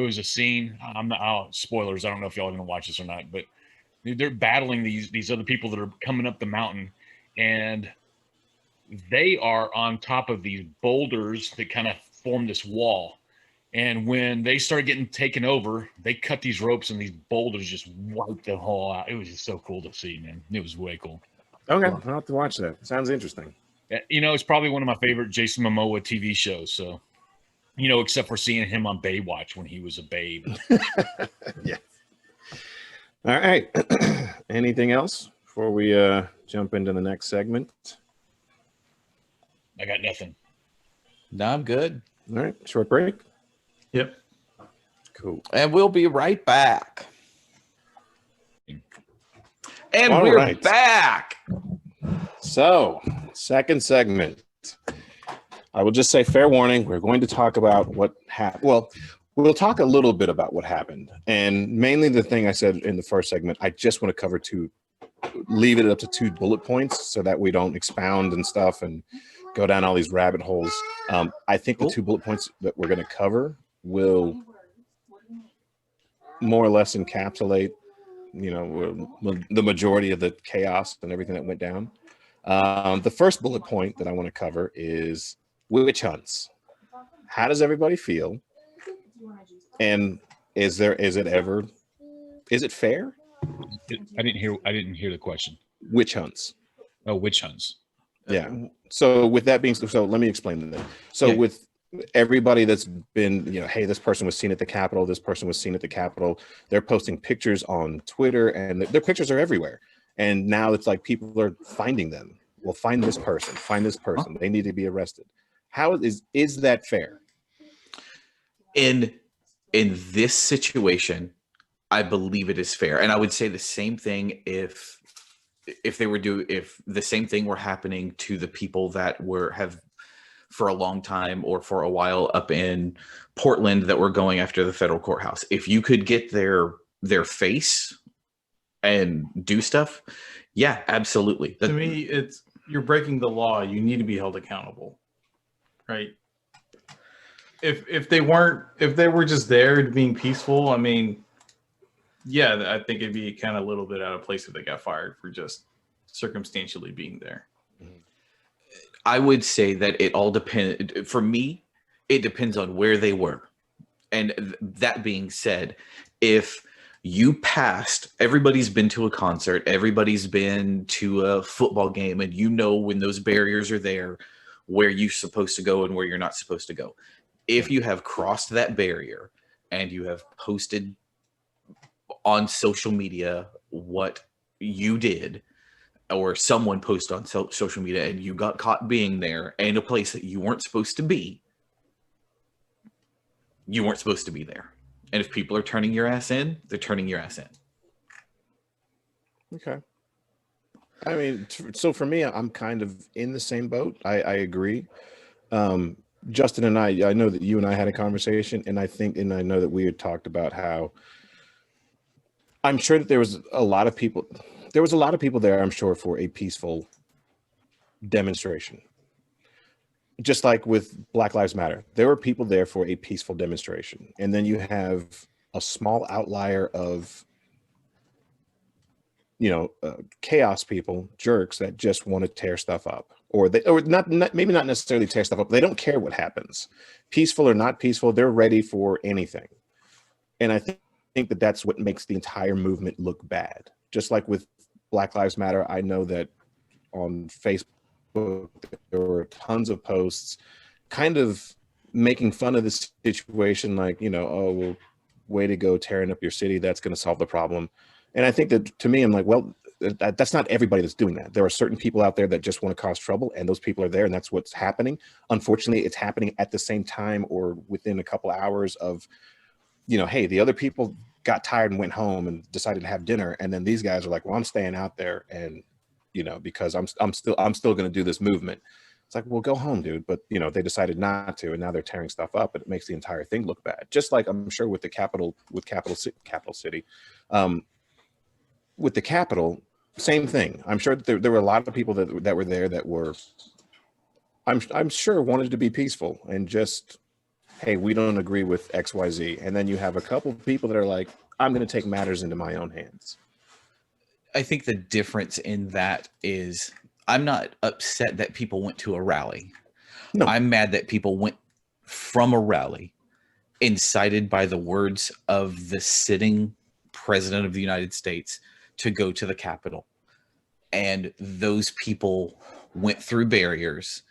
was a scene. I'm not spoilers. I don't know if y'all are gonna watch this or not, but they're battling these other people that are coming up the mountain, and they are on top of these boulders that kind of form this wall. And when they start getting taken over, they cut these ropes and these boulders just wipe the whole out. It was just so cool to see, man. It was way cool. Okay, I'll have to watch that. Sounds interesting. It's probably one of my favorite Jason Momoa TV shows. So, except for seeing him on Baywatch when he was a babe. Yeah. All right. Anything else before we jump into the next segment? I got nothing. no, I'm good, All right. Short break. Yep. Cool. and we'll be right back. And All we're right. back. So, second segment. I will just say fair warning. We're going to talk about what happened. Well, we'll talk a little bit about what happened. And mainly the thing I said in the first segment, I just want to cover leave it up to 2 bullet points so that we don't expound and stuff and go down all these rabbit holes. I think the 2 bullet points that we're going to cover will more or less encapsulate the majority of the chaos and everything that went down. The first bullet point that I want to cover is witch hunts. How does everybody feel? And is it fair? I didn't hear the question. Witch hunts. Oh, witch hunts. Yeah. So with that being so, let me explain that. So with everybody that's been, hey, this person was seen at the Capitol, this person was seen at the Capitol, they're posting pictures on Twitter, and their pictures are everywhere. And now it's like people are finding them. Well, find this person. They need to be arrested. How is that fair? In this situation, I believe it is fair, and I would say the same thing if the same thing were happening to the people that have for a long time or for a while up in Portland that were going after the federal courthouse. If you could get their face and do stuff, yeah, absolutely. To me, it's you're breaking the law. You need to be held accountable, right? If they were just there being peaceful, I mean, yeah, I think it'd be kind of a little bit out of place if they got fired for just circumstantially being there. I would say that it all depends. For me, it depends on where they were. And that being said, if you passed, everybody's been to a concert, everybody's been to a football game, and when those barriers are there, where you're supposed to go and where you're not supposed to go. If you have crossed that barrier and you have posted on social media what you did, or someone posted on social media and you got caught being there in a place that you weren't supposed to be, you weren't supposed to be there. And if people are turning your ass in, they're turning your ass in. Okay. I mean, so for me, I'm kind of in the same boat. I agree. Justin and I know that you and I had a conversation, and I know that we had talked about how I'm sure that there was a lot of people there, I'm sure, for a peaceful demonstration. Just like with Black Lives Matter, there were people there for a peaceful demonstration. And then you have a small outlier of, chaos people, jerks that just want to tear stuff up, or maybe not necessarily tear stuff up. They don't care what happens, peaceful or not peaceful. They're ready for anything. And I think that that's what makes the entire movement look bad. Just like with Black Lives Matter, I know that on Facebook, there were tons of posts kind of making fun of the situation, like, oh, well, way to go tearing up your city. That's going to solve the problem. And I think that, to me, I'm like, well, that's not everybody that's doing that. There are certain people out there that just want to cause trouble, and those people are there, and that's what's happening. Unfortunately, it's happening at the same time or within a couple of hours of, hey, the other people got tired and went home and decided to have dinner, and then these guys are like, well, I'm staying out there, and because I'm still going to do this movement. It's like, well, go home, dude. But they decided not to, and now they're tearing stuff up, and it makes the entire thing look bad. Just like I'm sure with the Capital City, with the Capitol, same thing. I'm sure that there were a lot of people that were there that were, I'm sure, wanted to be peaceful and just, hey, we don't agree with XYZ. And then you have a couple of people that are like, I'm going to take matters into my own hands. I think the difference in that is I'm not upset that people went to a rally. No. I'm mad that people went from a rally incited by the words of the sitting president of the United States to go to the Capitol. And those people went through barriers.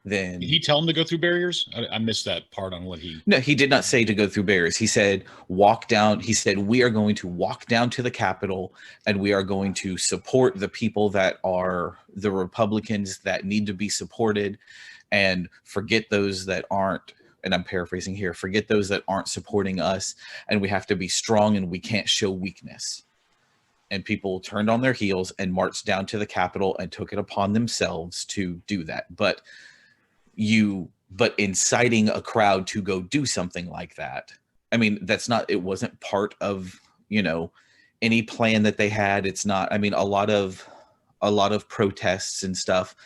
Then did he tell them to go through barriers? I missed that part on what he. No, he did not say to go through barriers. He said walk down. He said we are going to walk down to the Capitol, and we are going to support the people that are the Republicans that need to be supported, and forget those that aren't. And I'm paraphrasing here. Forget those that aren't supporting us, and we have to be strong, and we can't show weakness. And people turned on their heels and marched down to the Capitol and took it upon themselves to do that. But inciting a crowd to go do something like that, I mean, it wasn't part of, any plan that they had. It's not, I mean, a lot of protests and stuff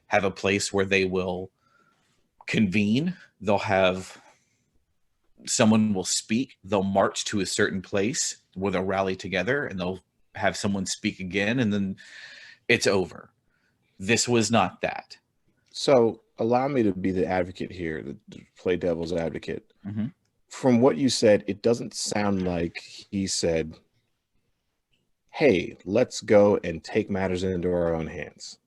have a place where they will convene. They'll have someone will speak. They'll march to a certain place where they'll rally together, and they'll have someone speak again, and then it's over. This was not that. So allow me to be the advocate here, to play devil's advocate. Mhm. From what you said, it doesn't sound like he said, hey, let's go and take matters into our own hands.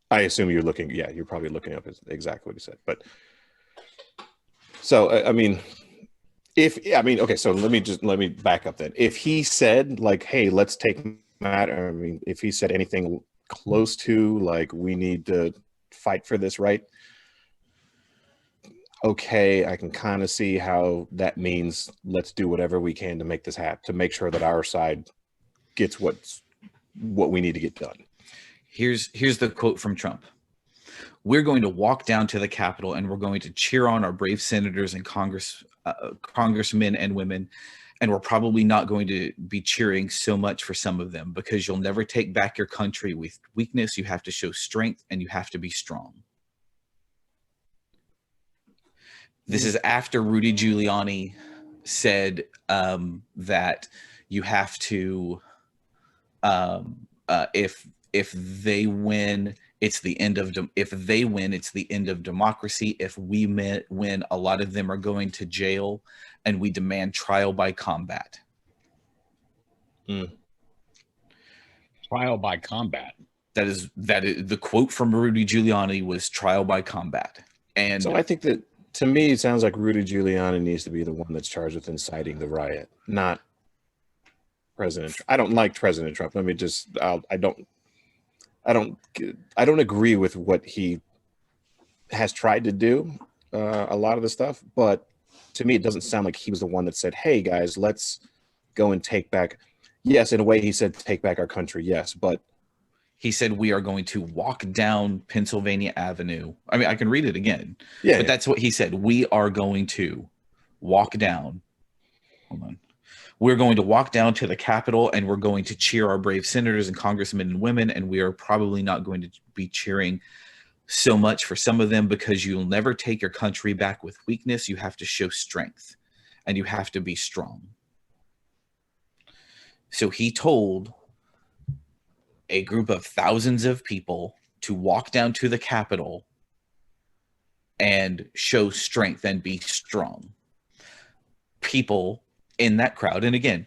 I assume you're looking, yeah, you're probably looking up exactly what he said. But so, I mean, okay, so let me back up then. If he said like, hey, let's take matter, I mean, if he said anything close to like, we need to fight for this right, okay, I can kind of see how that means let's do whatever we can to make this happen, to make sure that our side gets what we need to get done. Here's the quote from Trump. We're going to walk down to the Capitol and we're going to cheer on our brave senators and congressmen and women. And we're probably not going to be cheering so much for some of them, because you'll never take back your country with weakness. You have to show strength and you have to be strong. This is after Rudy Giuliani said that you have to, if they win, it's the end of if they win, it's the end of democracy. If we win, a lot of them are going to jail, and we demand trial by combat. Trial by combat. That is the quote from Rudy Giuliani was trial by combat. And so I think that, to me, it sounds like Rudy Giuliani needs to be the one that's charged with inciting the riot, not President Trump. I don't like President Trump. Let me just, I don't agree with what he has tried to do, a lot of the stuff, but to me, it doesn't sound like he was the one that said, hey guys, let's go and take back. Yes, in a way he said, take back our country. Yes. But he said, we are going to walk down Pennsylvania Avenue. I mean, I can read it again, but that's what he said. We are going to walk down. Hold on. We're going to walk down to the Capitol and we're going to cheer our brave senators and congressmen and women. And we are probably not going to be cheering so much for some of them, because you'll never take your country back with weakness. You have to show strength and you have to be strong. So he told a group of thousands of people to walk down to the Capitol and show strength and be strong. People in that crowd, and again,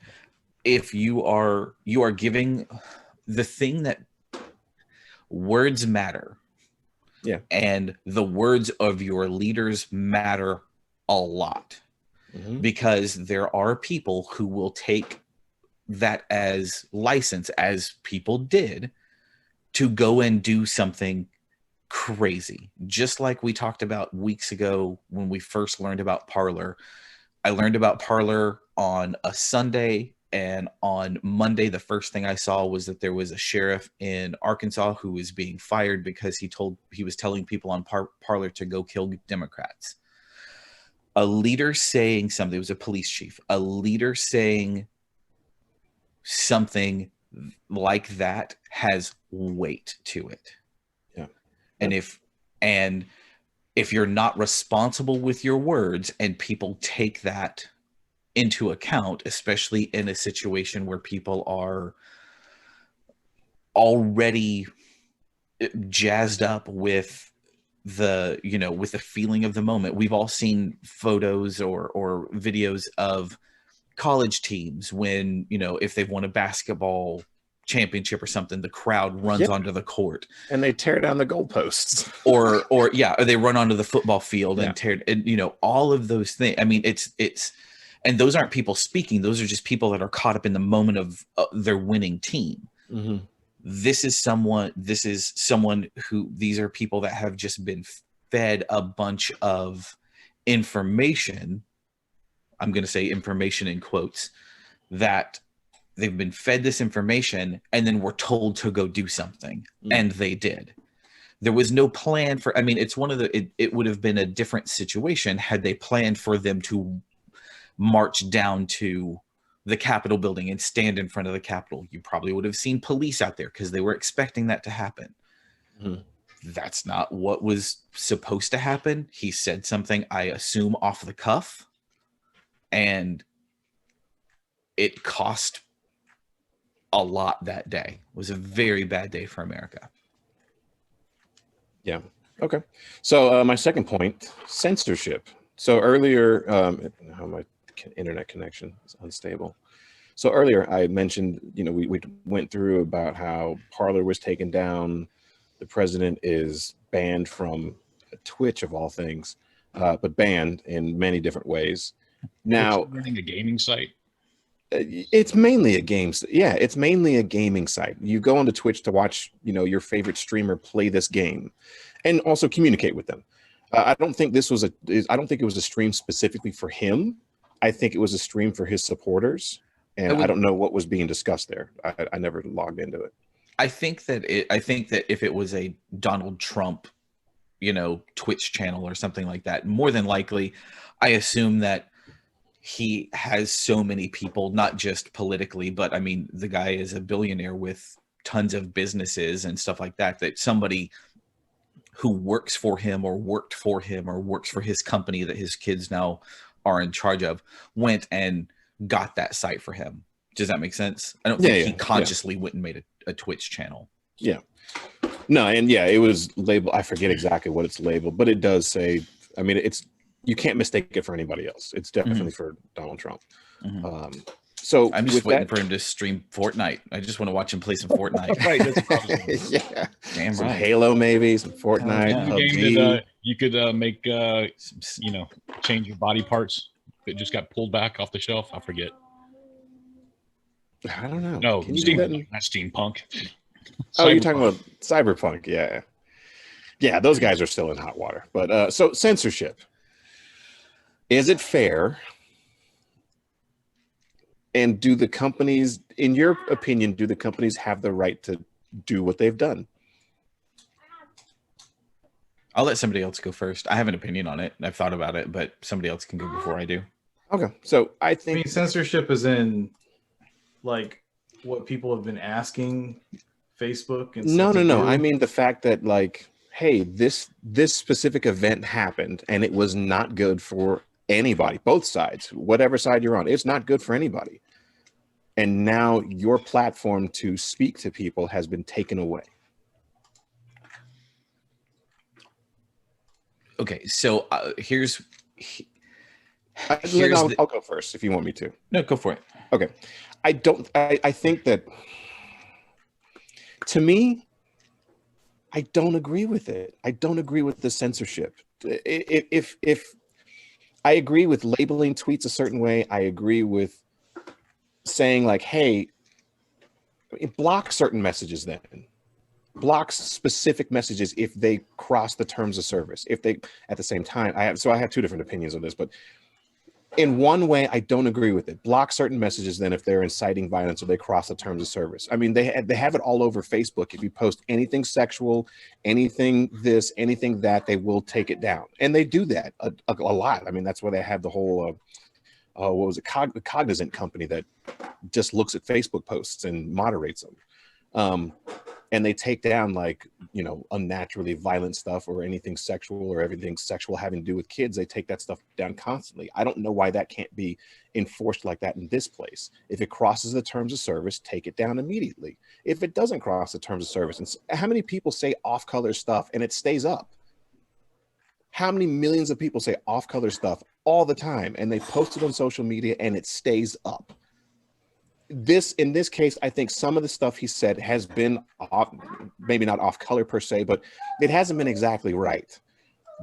if you are giving the thing that words matter, and the words of your leaders matter a lot, because there are people who will take that as license, as people did, to go and do something crazy. Just like we talked about weeks ago when we first learned about Parler. I learned about Parler on a Sunday, and on Monday, the first thing I saw was that there was a sheriff in Arkansas who was being fired because he was telling people on Parler to go kill Democrats. A leader saying something, it was a police chief, a leader saying something like that has weight to it. Yeah. And if you're not responsible with your words and people take that into account, especially in a situation where people are already jazzed up with the feeling of the moment. We've all seen photos or videos of college teams when, if they've won a basketball championship or something, the crowd runs onto the court and they tear down the goalposts, or they run onto the football field and tear, and all of those things. I mean, it's and those aren't people speaking, those are just people that are caught up in the moment of their winning team. This is someone who, these are people that have just been fed a bunch of information. I'm going to say information in quotes, that they've been fed this information and then were told to go do something. And they did. There was no plan for, I mean, it's one of the, it would have been a different situation had they planned for them to march down to the Capitol building and stand in front of the Capitol. You probably would have seen police out there because they were expecting that to happen. That's not what was supposed to happen. He said something, I assume, off the cuff, and it cost a lot that day. It was a very bad day for America. Yeah. Okay. So my second point, censorship. So earlier, how my internet connection is unstable. So earlier I mentioned, we went through about how Parler was taken down. The president is banned from Twitch of all things, but banned in many different ways. Now, running a gaming site. It's mainly a game. Yeah, it's mainly a gaming site. You go onto Twitch to watch, your favorite streamer play this game, and also communicate with them. I don't think this was I don't think it was a stream specifically for him. I think it was a stream for his supporters, and I don't know what was being discussed there. I never logged into it. I think that if it was a Donald Trump, Twitch channel or something like that, more than likely, I assume that he has so many people, not just politically, but I mean, the guy is a billionaire with tons of businesses and stuff like that, that somebody who works for him or worked for him or works for his company that his kids now are in charge of went and got that site for him. Does that make sense? I don't think he consciously went and made a Twitch channel. Yeah. No, and it was labeled. I forget exactly what it's labeled, but it does say, I mean, you can't mistake it for anybody else. It's definitely for Donald Trump. So I'm just waiting for him to stream Fortnite. I just want to watch him play some Fortnite. Right. That's yeah. Damn some right. Halo, maybe some Fortnite. Game that you could make, change your body parts that just got pulled back off the shelf. I forget. I don't know. No, Can you do that not steampunk. Oh, you're talking about cyberpunk. Yeah. Yeah, those guys are still in hot water. But so censorship. Is it fair? And do the companies, in your opinion, do the companies have the right to do what they've done? I'll let somebody else go first. I have an opinion on it. I've thought about it, but somebody else can go before I do. Okay. So I think censorship is in like what people have been asking Facebook and no. I mean the fact that like, hey, this specific event happened and it was not good for anybody, both sides, whatever side you're on. It's not good for anybody. And now your platform to speak to people has been taken away. Okay, so I'll go first if you want me to. No, go for it. Okay. I think that, to me, I don't agree with it. I don't agree with the censorship. If I agree with labeling tweets a certain way, I agree with saying like, hey, block certain messages then. Block specific messages if they cross the terms of service. If they, at the same time, I have two different opinions on this, but in one way, I don't agree with it. Block certain messages then if they're inciting violence or they cross the terms of service. I mean, they have it all over Facebook. If you post anything sexual, anything this, anything that, they will take it down. And they do that a lot. I mean, that's why they have the whole, what was it, Cognizant company that just looks at Facebook posts and moderates them. And they take down like, unnaturally violent stuff or anything sexual or everything sexual having to do with kids. They take that stuff down constantly. I don't know why that can't be enforced like that in this place. If it crosses the terms of service, take it down immediately. If it doesn't cross the terms of service, and how many people say off-color stuff and it stays up? How many millions of people say off-color stuff all the time and they post it on social media and it stays up? In this case, I think some of the stuff he said has been off, maybe not off color per se, but it hasn't been exactly right.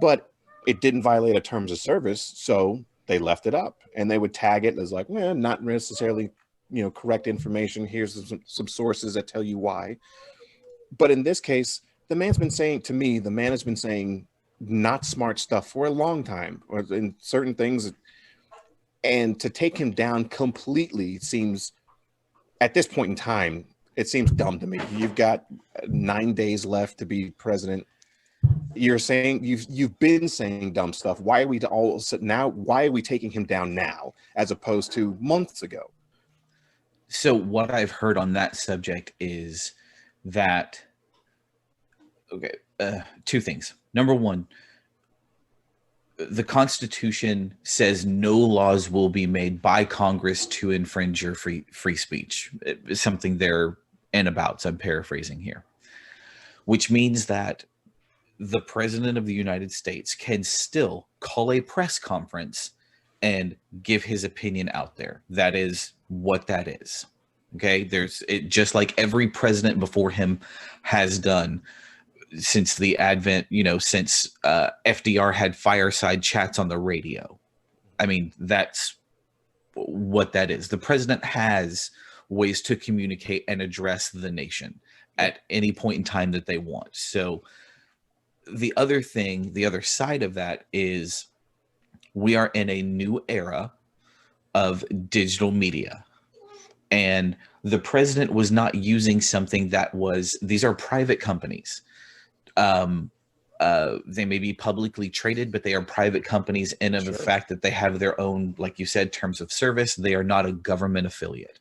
But it didn't violate a terms of service, so they left it up, and they would tag it as like, well, not necessarily, correct information. Here's some sources that tell you why. But in this case, the man has been saying not smart stuff for a long time, or in certain things, and to take him down completely seems, at this point in time, it seems dumb to me. You've got 9 days left to be president. You're saying you've been saying dumb stuff. Why are we why are we taking him down now as opposed to months ago? So what I've heard on that subject is that, okay, two things. Number one, the Constitution says no laws will be made by Congress to infringe your free speech. It's something there and abouts. I'm paraphrasing here, which means that the president of the United States can still call a press conference and give his opinion out there. That is what that is. Okay, there's it just like every president before him has done since the advent, since FDR had fireside chats on the radio. I mean, that's what that is. The president has ways to communicate and address the nation at any point in time that they want. So the other side of that is we are in a new era of digital media. And the president was not using something that was, these are private companies. They may be publicly traded, but they are private companies in of the fact that they have their own, like you said, terms of service. They are not a government affiliate.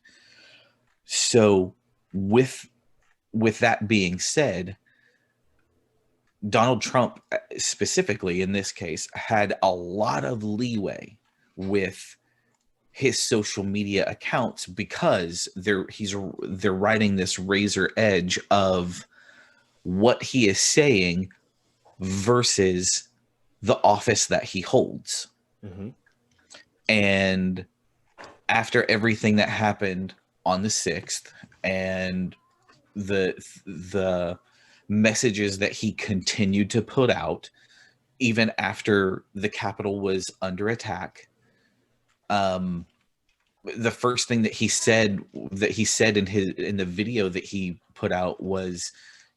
So with that being said, Donald Trump specifically in this case had a lot of leeway with his social media accounts because they're riding this razor edge of what he is saying versus the office that he holds. Mm-hmm. And after everything that happened on the 6th and the messages that he continued to put out even after the Capitol was under attack, the first thing that he said in the video that he put out was,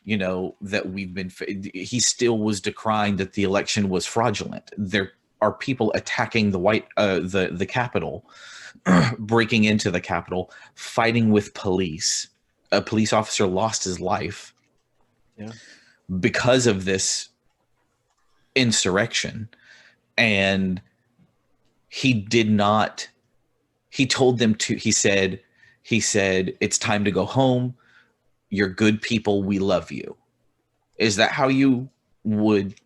that he still was decrying that the election was fraudulent. There are people attacking the Capitol, breaking into the Capitol, fighting with police. A police officer lost his life because of this insurrection. And he told them he said, it's time to go home. You're good people. We love you. Is that how you would,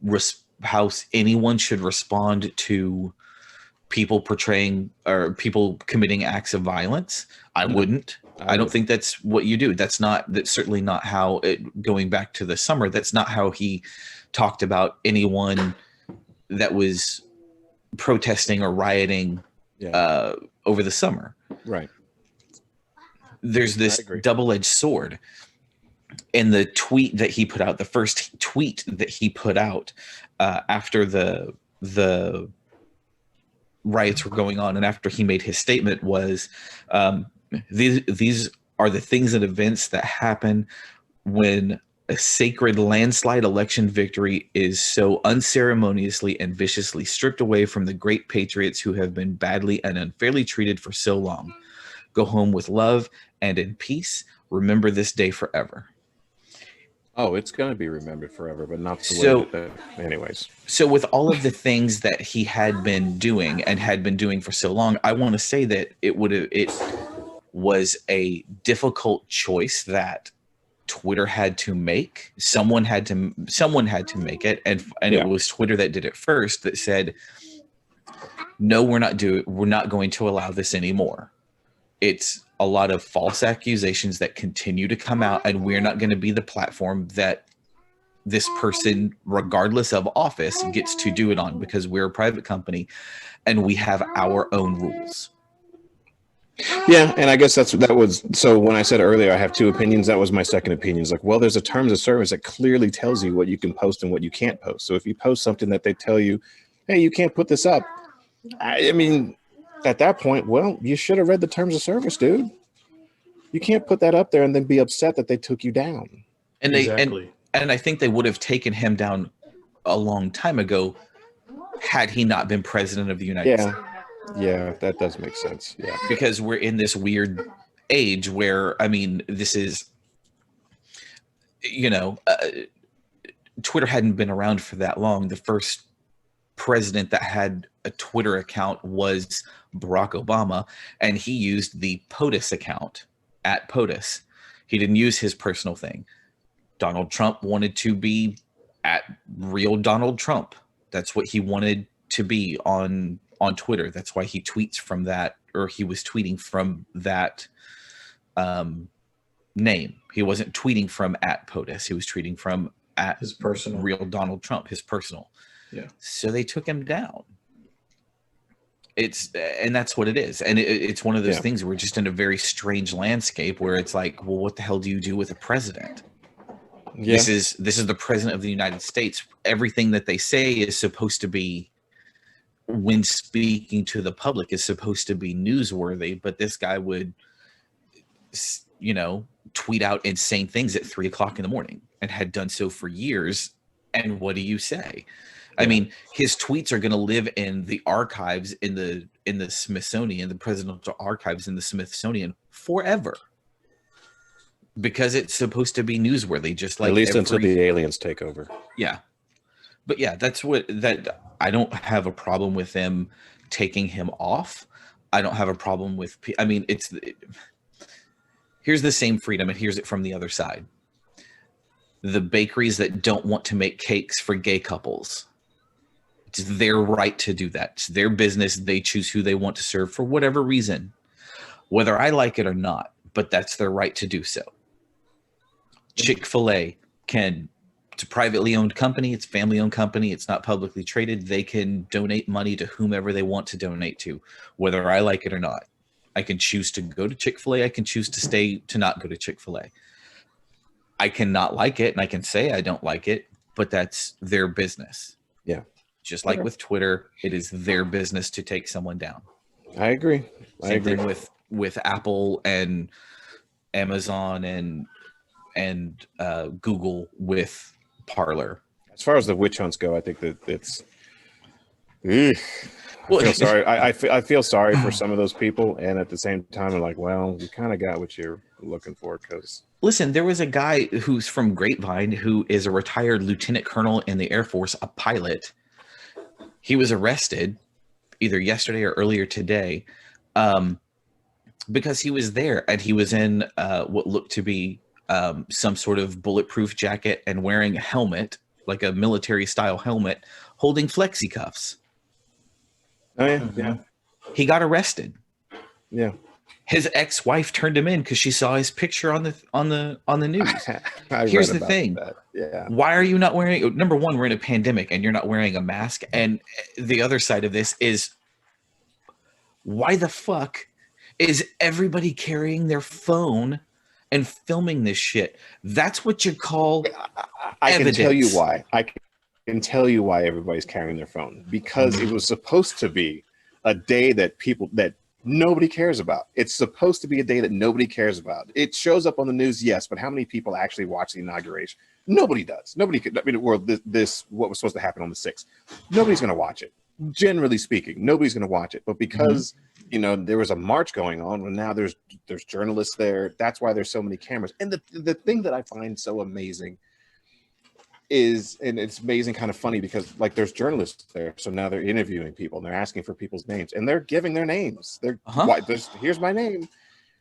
how anyone should respond to people portraying or people committing acts of violence? I wouldn't. I don't think that's what you do. That's certainly not how going back to the summer, that's not how he talked about anyone that was protesting or rioting over the summer. Right. There's this double-edged sword. In the tweet that he put out, the first tweet that he put out after the riots were going on and after he made his statement was, these are the things and events that happen when a sacred landslide election victory is so unceremoniously and viciously stripped away from the great patriots who have been badly and unfairly treated for so long. Go home with love and in peace. Remember this day forever. Oh, it's going to be remembered forever, but not the way anyways. So with all of the things that he had been doing for so long, I want to say that it was a difficult choice that Twitter had to make. Someone had to make it, and it was Twitter that did it first, that said, no, we're not going to allow this anymore. It's a lot of false accusations that continue to come out, and we're not going to be the platform that this person, regardless of office, gets to do it on, because we're a private company and we have our own rules. Yeah, and I guess that was so when I said earlier I have two opinions, that was my second opinion. It's like, well, there's a terms of service that clearly tells you what you can post and what you can't post. So if you post something that they tell you, hey, you can't put this up, I mean, at that point, well, you should have read the terms of service, dude. You can't put that up there and then be upset that they took you down. And and I think they would have taken him down a long time ago had he not been president of the United States. Yeah, that does make sense. Yeah, because we're in this weird age where, I mean, this is, Twitter hadn't been around for that long. The first president that had a Twitter account was Barack Obama, and he used the POTUS account at POTUS. He didn't use his personal thing. Donald Trump wanted to be at real Donald Trump. That's what he wanted to be on Twitter. That's why he tweets from that, or he was tweeting from that name. He wasn't tweeting from @POTUS. He was tweeting from His personal. real Donald Trump, his personal. Yeah. So they took him down. And that's what it is. And it's one of those things where we're just in a very strange landscape where it's like, well, what the hell do you do with a president? Yeah. This is the president of the United States. Everything that they say is supposed to be, when speaking to the public, is supposed to be newsworthy, but this guy would, you know, tweet out insane things at 3 o'clock in the morning and had done so for years. And what do you say? I mean, his tweets are going to live in the archives in the Smithsonian, the presidential archives in the Smithsonian forever, because it's supposed to be newsworthy, just like at least until the aliens take over. Yeah, but yeah, I don't have a problem with them taking him off. I don't have a problem with. I mean, here's the same freedom, and here's it from the other side. The bakeries that don't want to make cakes for gay couples. It's their right to do that. It's their business. They choose who they want to serve for whatever reason, whether I like it or not, but that's their right to do so. Chick-fil-A it's a privately owned company. It's a family owned company. It's not publicly traded. They can donate money to whomever they want to donate to, whether I like it or not. I can choose to go to Chick-fil-A. I can choose to not go to Chick-fil-A. I cannot like it, and I can say I don't like it, but that's their business. Yeah. Just like with Twitter, it is their business to take someone down. I agree. Same thing with Apple and Amazon and Google with Parler. As far as the witch hunts go, I think that it's. I feel sorry. I feel sorry for some of those people, and at the same time, I'm like, well, you kind of got what you're looking for, because. Listen, there was a guy who's from Grapevine who is a retired lieutenant colonel in the Air Force, a pilot. He was arrested either yesterday or earlier today because he was there, and he was in what looked to be some sort of bulletproof jacket and wearing a helmet, like a military style helmet, holding flexi cuffs. Oh yeah. He got arrested. Yeah. His ex-wife turned him in because she saw his picture on the news. Here's the thing. Yeah. Why are you not wearing? Number one, we're in a pandemic and you're not wearing a mask. And the other side of this is, why the fuck is everybody carrying their phone and filming this shit? That's what you call I evidence. can tell you why. I can tell you why everybody's carrying their phone, because it was supposed to be a day that nobody cares about. It's supposed to be a day that nobody cares about. It shows up on the news, yes, but how many people actually watch the inauguration? Nobody does. Nobody could. I mean, what was supposed to happen on the 6th? Nobody's going to watch it. Generally speaking, nobody's going to watch it. But because there was a march going on, and now there's journalists there. That's why there's so many cameras. And the thing that I find so amazing is, and it's amazing, kind of funny, because like there's journalists there, so now they're interviewing people and they're asking for people's names and they're giving their names. They're here's my name,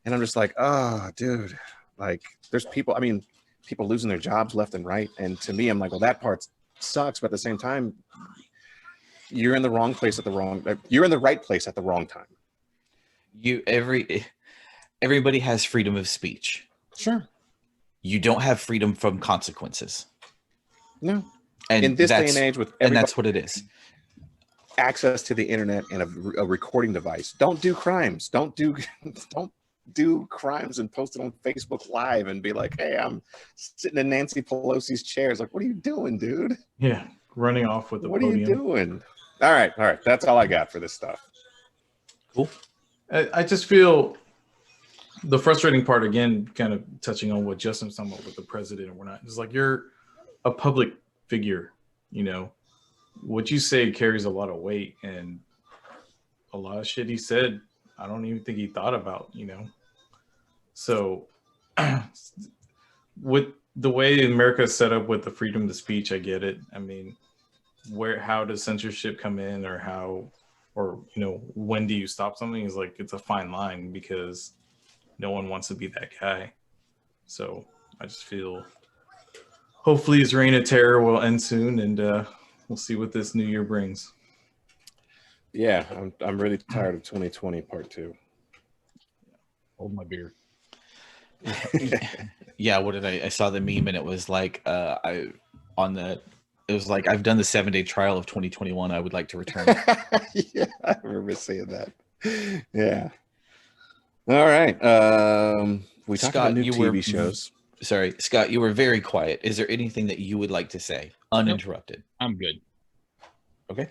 and I'm just like, oh, dude, like there's people. I mean, people losing their jobs left and right, and to me, I'm like, well, that part sucks, but at the same time, you're in the wrong place at the wrong. You're in the right place at the wrong time. Everybody has freedom of speech. Sure. You don't have freedom from consequences. No. And in this day and age, and that's what it is. Access to the internet and a recording device. Don't do crimes. Don't do crimes and post it on Facebook Live and be like, hey, I'm sitting in Nancy Pelosi's chairs. Like, what are you doing, dude? Yeah, running off with the What podium. are you doing? All right. That's all I got for this stuff. Cool. I just feel the frustrating part, again, kind of touching on what Justin was talking about with the president and whatnot. It's like, you're a public figure, what you say carries a lot of weight, and a lot of shit he said, I don't even think he thought about, So with the way America is set up with the freedom of speech, I get it. I mean, how does censorship come in, or when do you stop something? Is like, it's a fine line, because no one wants to be that guy. So I just feel, hopefully his reign of terror will end soon, and we'll see what this new year brings. Yeah, I'm really tired of 2020 part 2. Hold my beer. Yeah, what did I saw the meme and it was like it was like I've done the 7-day trial of 2021. I would like to return. Yeah, I remember seeing that. Yeah. All right. We talked about Scott, new you TV were shows. sorry, Scott, you were very quiet. Is there anything that you would like to say uninterrupted? I'm good. Okay.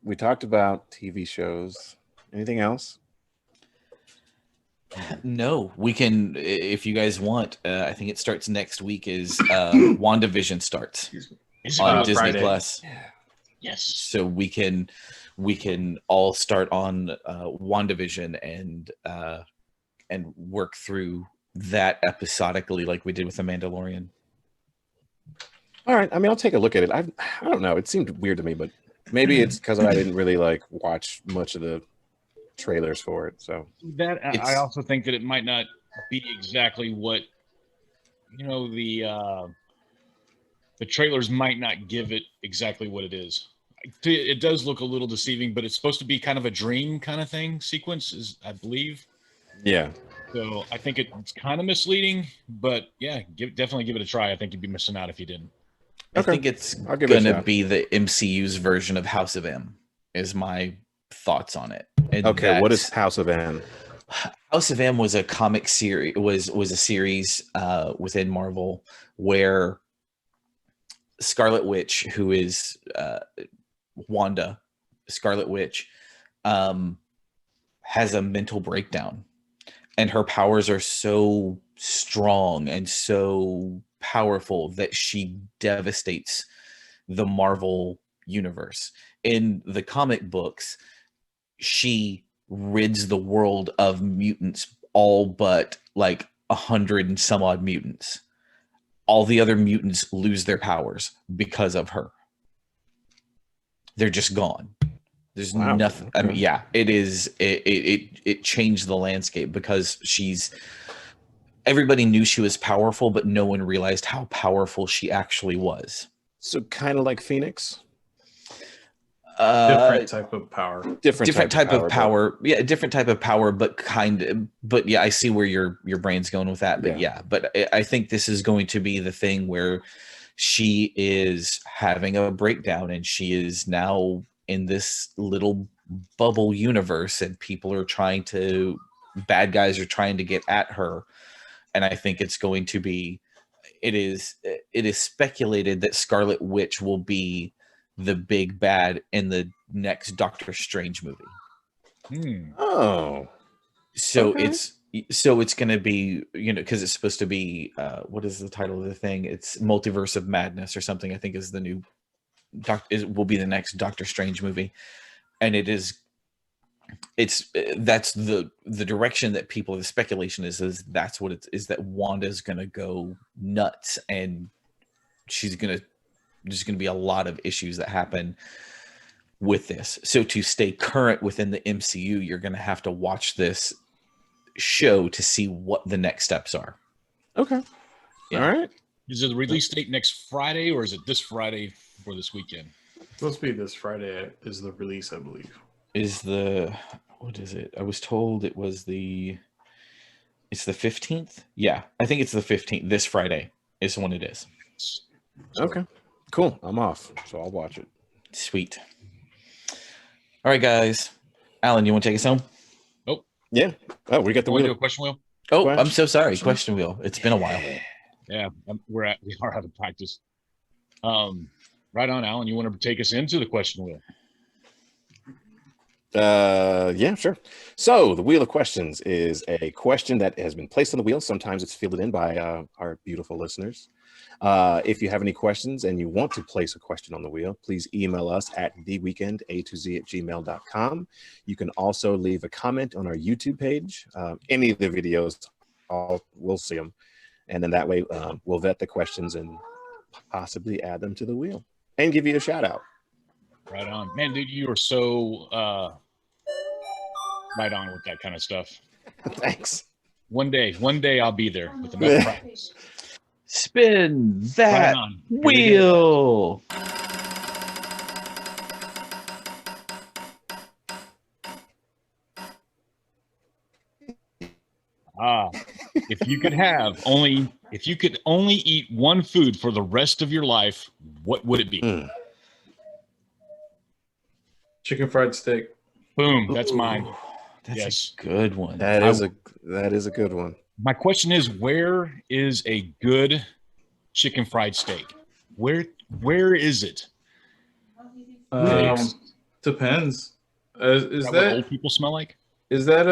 We talked about TV shows. Anything else? No, we can if you guys want. I think it starts next week. Is WandaVision starts Excuse me. Is it on good? Disney Friday. Plus, Yes. so we can all start on WandaVision and work through that episodically, like we did with The Mandalorian. All right. I mean, I'll take a look at it. I don't know. It seemed weird to me, but maybe it's because I didn't really like watch much of the trailers for it. So That I It's- also think that it might not be exactly what the trailers might not give it exactly what it is. It does look a little deceiving, but it's supposed to be kind of a dream kind of thing sequence, I believe. yeah. So I think it's kind of misleading, but yeah, definitely give it a try. I think you'd be missing out if you didn't. I Okay. think it's I'll give it a gonna shot. be the MCU's version of House of M. Is my thoughts on it. And Okay. What is that's- House of M? House of M was a comic series. Was a series within Marvel where Scarlet Witch, who is Wanda, Scarlet Witch, has a mental breakdown, and her powers are so strong and so powerful that she devastates the Marvel universe. In the comic books, she rids the world of mutants, all but like 100 and some odd mutants. All the other mutants lose their powers because of her. They're just gone. There's Wow. nothing. I mean, Okay. yeah, it is. It changed the landscape because everybody knew she was powerful, but no one realized how powerful she actually was. So kind of like Phoenix. Different type of power. Different type of but- power. Yeah, different type of power, but yeah, I see where your brain's going with that. But but I think this is going to be the thing where she is having a breakdown and she is now in this little bubble universe and bad guys are trying to get at her. And I think it's going to be, it is speculated that Scarlet Witch will be the big bad in the next Doctor Strange movie. Oh. So Okay. it's going to be, because it's supposed to be, what is the title of the thing? It's Multiverse of Madness or something, I think is the new will be the next Doctor Strange movie. And that's the direction that people, the speculation is that's what it is, that Wanda's going to go nuts and there's going to be a lot of issues that happen with this. So to stay current within the MCU, you're going to have to watch this show to see what the next steps are. Okay. Yeah. All right. Is it the release date next Friday, or is it this Friday for this weekend? Supposed to be this Friday is the release, I believe. What is it? I was told it's the 15th. Yeah, I think it's the 15th. This Friday is when it is. Okay. Cool. I'm off, so I'll watch it. Sweet. All right, guys. Alan, you want to take us home? Yeah. Oh, we got the Want to do wheel. a question wheel? Oh, Question. I'm so sorry. Question wheel. It's been a while. Yeah, we are out of practice. Right on, Alan. You want to take us into the question wheel? Yeah, sure. So the wheel of questions is a question that has been placed on the wheel. Sometimes it's fielded in by our beautiful listeners. If you have any questions and you want to place a question on the wheel, please email us at theweekenda2z@gmail.com. You can also leave a comment on our YouTube page. Any of the videos, we'll see them. And then that way we'll vet the questions and possibly add them to the wheel and give you a shout out. Right on. Man, dude, you are so right on with that kind of stuff. Thanks. One day I'll be there with enough practice. Spin Right that on. Here we go. wheel. If you could only eat one food for the rest of your life, what would it be? Chicken fried steak. Boom, that's mine. Ooh, that's Yes. a good one. That is a good one. My question is, where is a good chicken fried steak? Where is it? Depends. Is that what old people smell like? Is that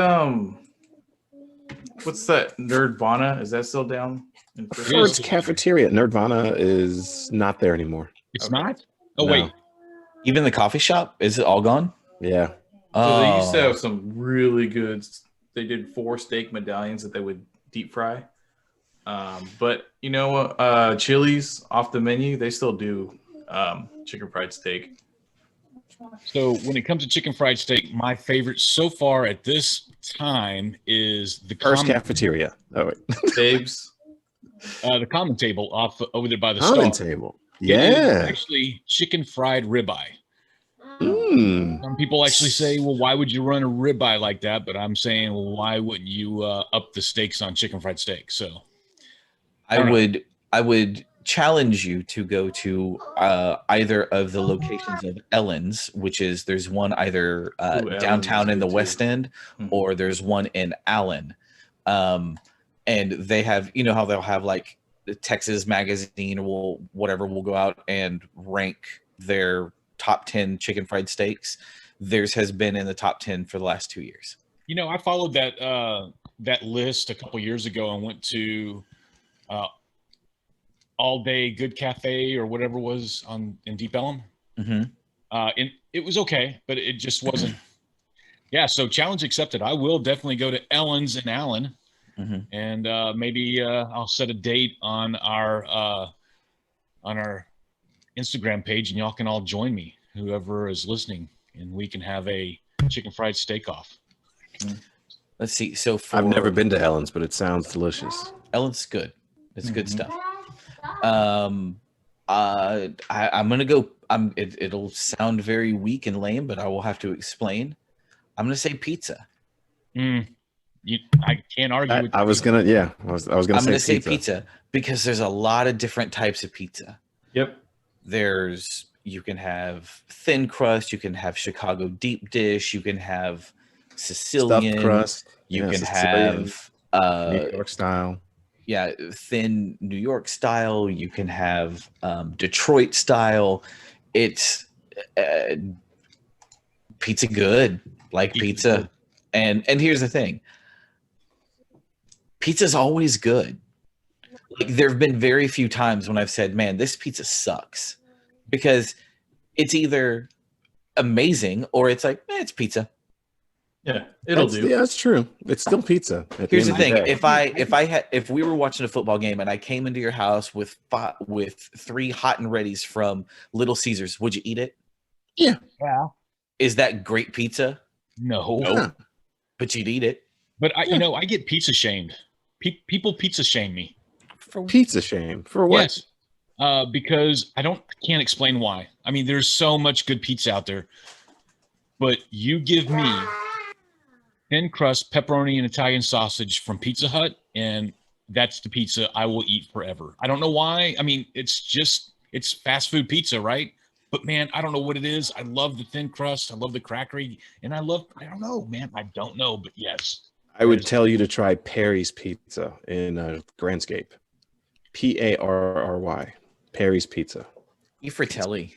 what's that? Nerdvana? Is that still down? In Ford's Cafeteria. Nerdvana is not there anymore. It's Okay. not? Oh, No. wait. Even the coffee shop, is it all gone? Yeah. So they used to Oh. have some really good. They did 4 steak medallions that they would deep fry. But you know what? Chili's off the menu. They still do chicken fried steak. So when it comes to chicken fried steak, my favorite so far at this time is the First Cafeteria. Oh, wait. Babes. the common table off over there by the Common stove. table. It is Yeah. actually chicken fried ribeye. Mm. Some people actually say, well, why would you run a ribeye like that? But I'm saying, well, why wouldn't you up the stakes on chicken fried steak? So I would challenge you to go to either of the locations of Ellen's, which is there's one either Ooh, downtown Ellen's in the good West too. End, Mhm. or there's one in Allen. And they have, you know how they'll have like the Texas Magazine or whatever will go out and rank their top 10 chicken fried steaks. Theirs has been in the top 10 for the last 2 years. you know, I followed that list a couple years ago and went to All Day Good Cafe or whatever it was in Deep Ellum. Mm-hmm. And it was okay, but it just wasn't. Yeah, so challenge accepted. I will definitely go to Ellen's in Allen, and maybe I'll set a date on our Instagram page, and y'all can all join me, whoever is listening, and we can have a chicken fried steak off. Let's see. So I've never been to Ellen's, but it sounds delicious. Ellen's good. It's good stuff. I'm gonna go. It'll sound very weak and lame, but I will have to explain. I'm gonna say pizza. I can't argue with I was gonna, yeah, I was gonna I'm say gonna pizza. say pizza because there's a lot of different types of pizza. Yep. You can have thin crust, you can have Chicago deep dish, you can have Sicilian Stuffed crust. you Yeah, can Sicilian, have New York style. yeah, thin New York style, you can have Detroit style. It's pizza good, like pizza. And here's the thing. Pizza's always good. Like there have been very few times when I've said, man, this pizza sucks. Because it's either amazing or it's like, it's pizza. Yeah, it'll do. Yeah, that's true. It's still pizza. Here's the thing: day. if we were watching a football game and I came into your house with 3 hot and readies from Little Caesars, would you eat it? Yeah. Is that great pizza? No. Yeah. But you'd eat it. But I get pizza shamed. People pizza shame me. Pizza shame for what? Yes. Because I can't explain why. I mean, there's so much good pizza out there, but you give me thin crust, pepperoni, and Italian sausage from Pizza Hut, and that's the pizza I will eat forever. I don't know why. I mean, it's fast food pizza, right? But man, I don't know what it is. I love the thin crust. I love the crackery, and I don't know, man. I don't know, but yes. I would tell you to try Perry's Pizza in Grandscape. Parry. Perry's Pizza. E Fratelli.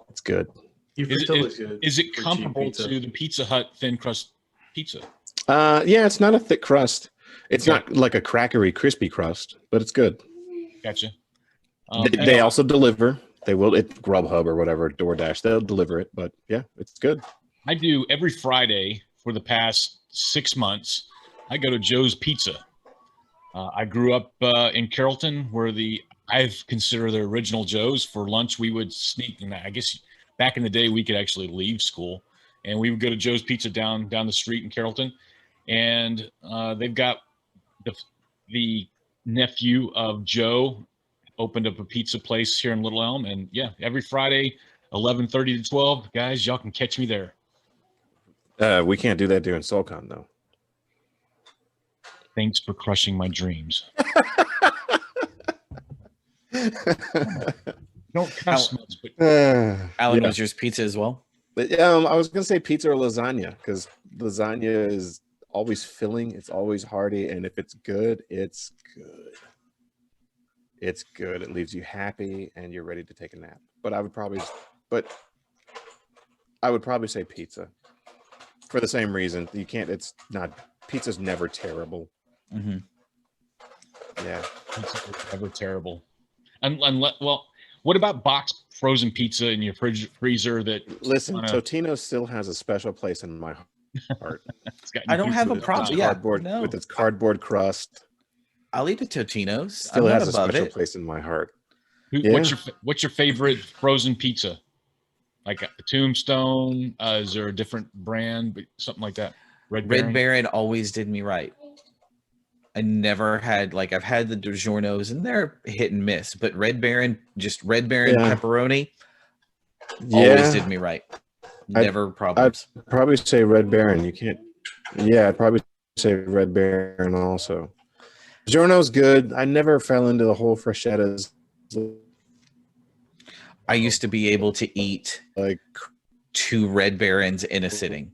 It's good. Is it comparable to the Pizza Hut thin crust pizza? Yeah, it's not a thick crust. It's not like a crackery, crispy crust, but it's good. Gotcha. They also deliver. They will at Grubhub or whatever, DoorDash. They'll deliver it, but yeah, it's good. I do every Friday for the past 6 months. I go to Joe's Pizza. I grew up in Carrollton, where I've considered the original Joe's. For lunch, we would sneak, and I guess back in the day, we could actually leave school, and we would go to Joe's Pizza down the street in Carrollton, and they've got the nephew of Joe opened up a pizza place here in Little Elm, and yeah, every Friday, 11:30 to 12, guys, y'all can catch me there. We can't do that during SoulCon though. Thanks for crushing my dreams. Don't cuss much, but Alan, Yeah. was yours pizza as well? But, I was gonna say pizza or lasagna because lasagna is always filling, it's always hearty, and if it's good, it's good. It's good. It leaves you happy and you're ready to take a nap. But I would probably say pizza for the same reason. You can't. It's not. Pizza's never terrible. Mm-hmm. Yeah. pizza is never terrible. Unless, well, what about boxed frozen pizza in your freezer that Listen, wanna- Totino still has a special place in my heart. it's got I don't have a With its problem. Yeah, cardboard, no. with its cardboard crust. I'll eat a Totino's. Still I'm not has a above special it. place in my heart. What's your favorite frozen pizza? Like a Tombstone? Is there a different brand, but something like that? Red Baron always did me right. I never had I've had the DiGiorno's and they're hit and miss, but Red Baron Yeah. pepperoni Yeah, always did me right. Never problems. I'd probably say Red Baron. You can't. Yeah, I'd probably say Red Baron also. Giorno's good. I never fell into the whole freschettas. I used to be able to eat Like 2 Red Barons in a sitting.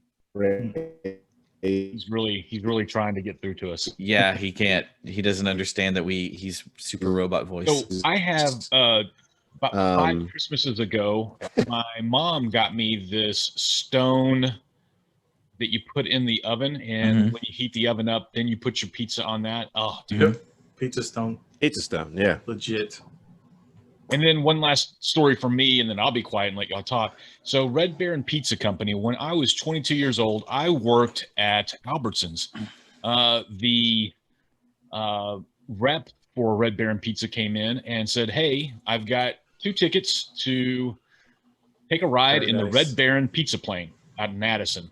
He's really trying to get through to us. Yeah, he can't. He doesn't understand that he's super robot voice. So I have about 5 Um, Christmases ago, my mom got me this stone that you put in the oven, and when you heat the oven up, then you put your pizza on that. Oh, dude. Yep. Pizza Stone, Pizza Stone. Yeah. legit. And then one last story from me, and then I'll be quiet and let y'all talk. So Red Baron Pizza Company, when I was 22 years old, I worked at Albertsons. The rep for Red Baron Pizza came in and said, "Hey, I've got 2 tickets to take a ride in the Paradise. Red Baron Pizza plane out in Madison."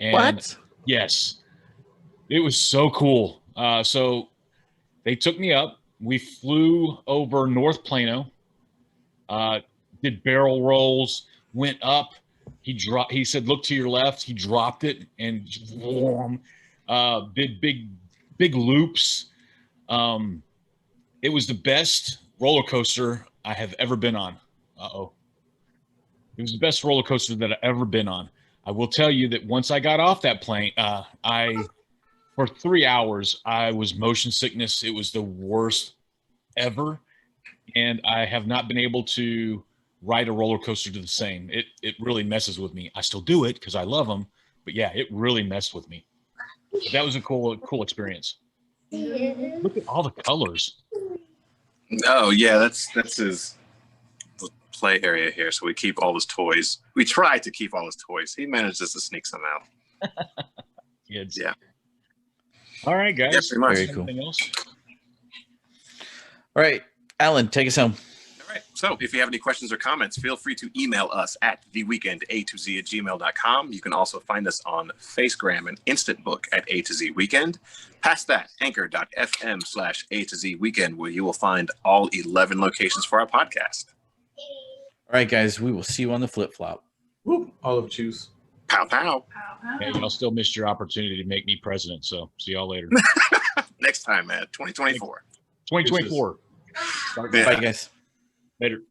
And What? yes, it was so cool. So they took me up. We flew over North Plano, did barrel rolls, went up. He said, "Look to your left." He dropped it and did big loops. It was the best roller coaster I have ever been on. It was the best roller coaster that I've ever been on. I will tell you that once I got off that plane, for 3 hours, I was motion sickness. It was the worst ever. And I have not been able to ride a roller coaster to the same. It really messes with me. I still do it because I love them. But yeah, it really messed with me. But that was a cool experience. Look at all the colors. Oh yeah, that's his play area here. So we keep all his toys. We try to keep all his toys. He manages to sneak some out. Kids. Yeah. All right, guys. Yeah, pretty much. Very cool. Anything else? All right, Alan, take us home. All right. So if you have any questions or comments, feel free to email us at theweekenda2z@gmail.com. You can also find us on Facegram and Instant Book at A to Z Weekend. Past that, anchor.fm/A to Z Weekend, where you will find all 11 locations for our podcast. All right, guys, we will see you on the flip flop. Whoop, olive juice. Pow, pow. Hey, y'all still missed your opportunity to make me president. So see y'all later. Next time, man. 2024. 2024. Start Yeah. Bye, guys. later.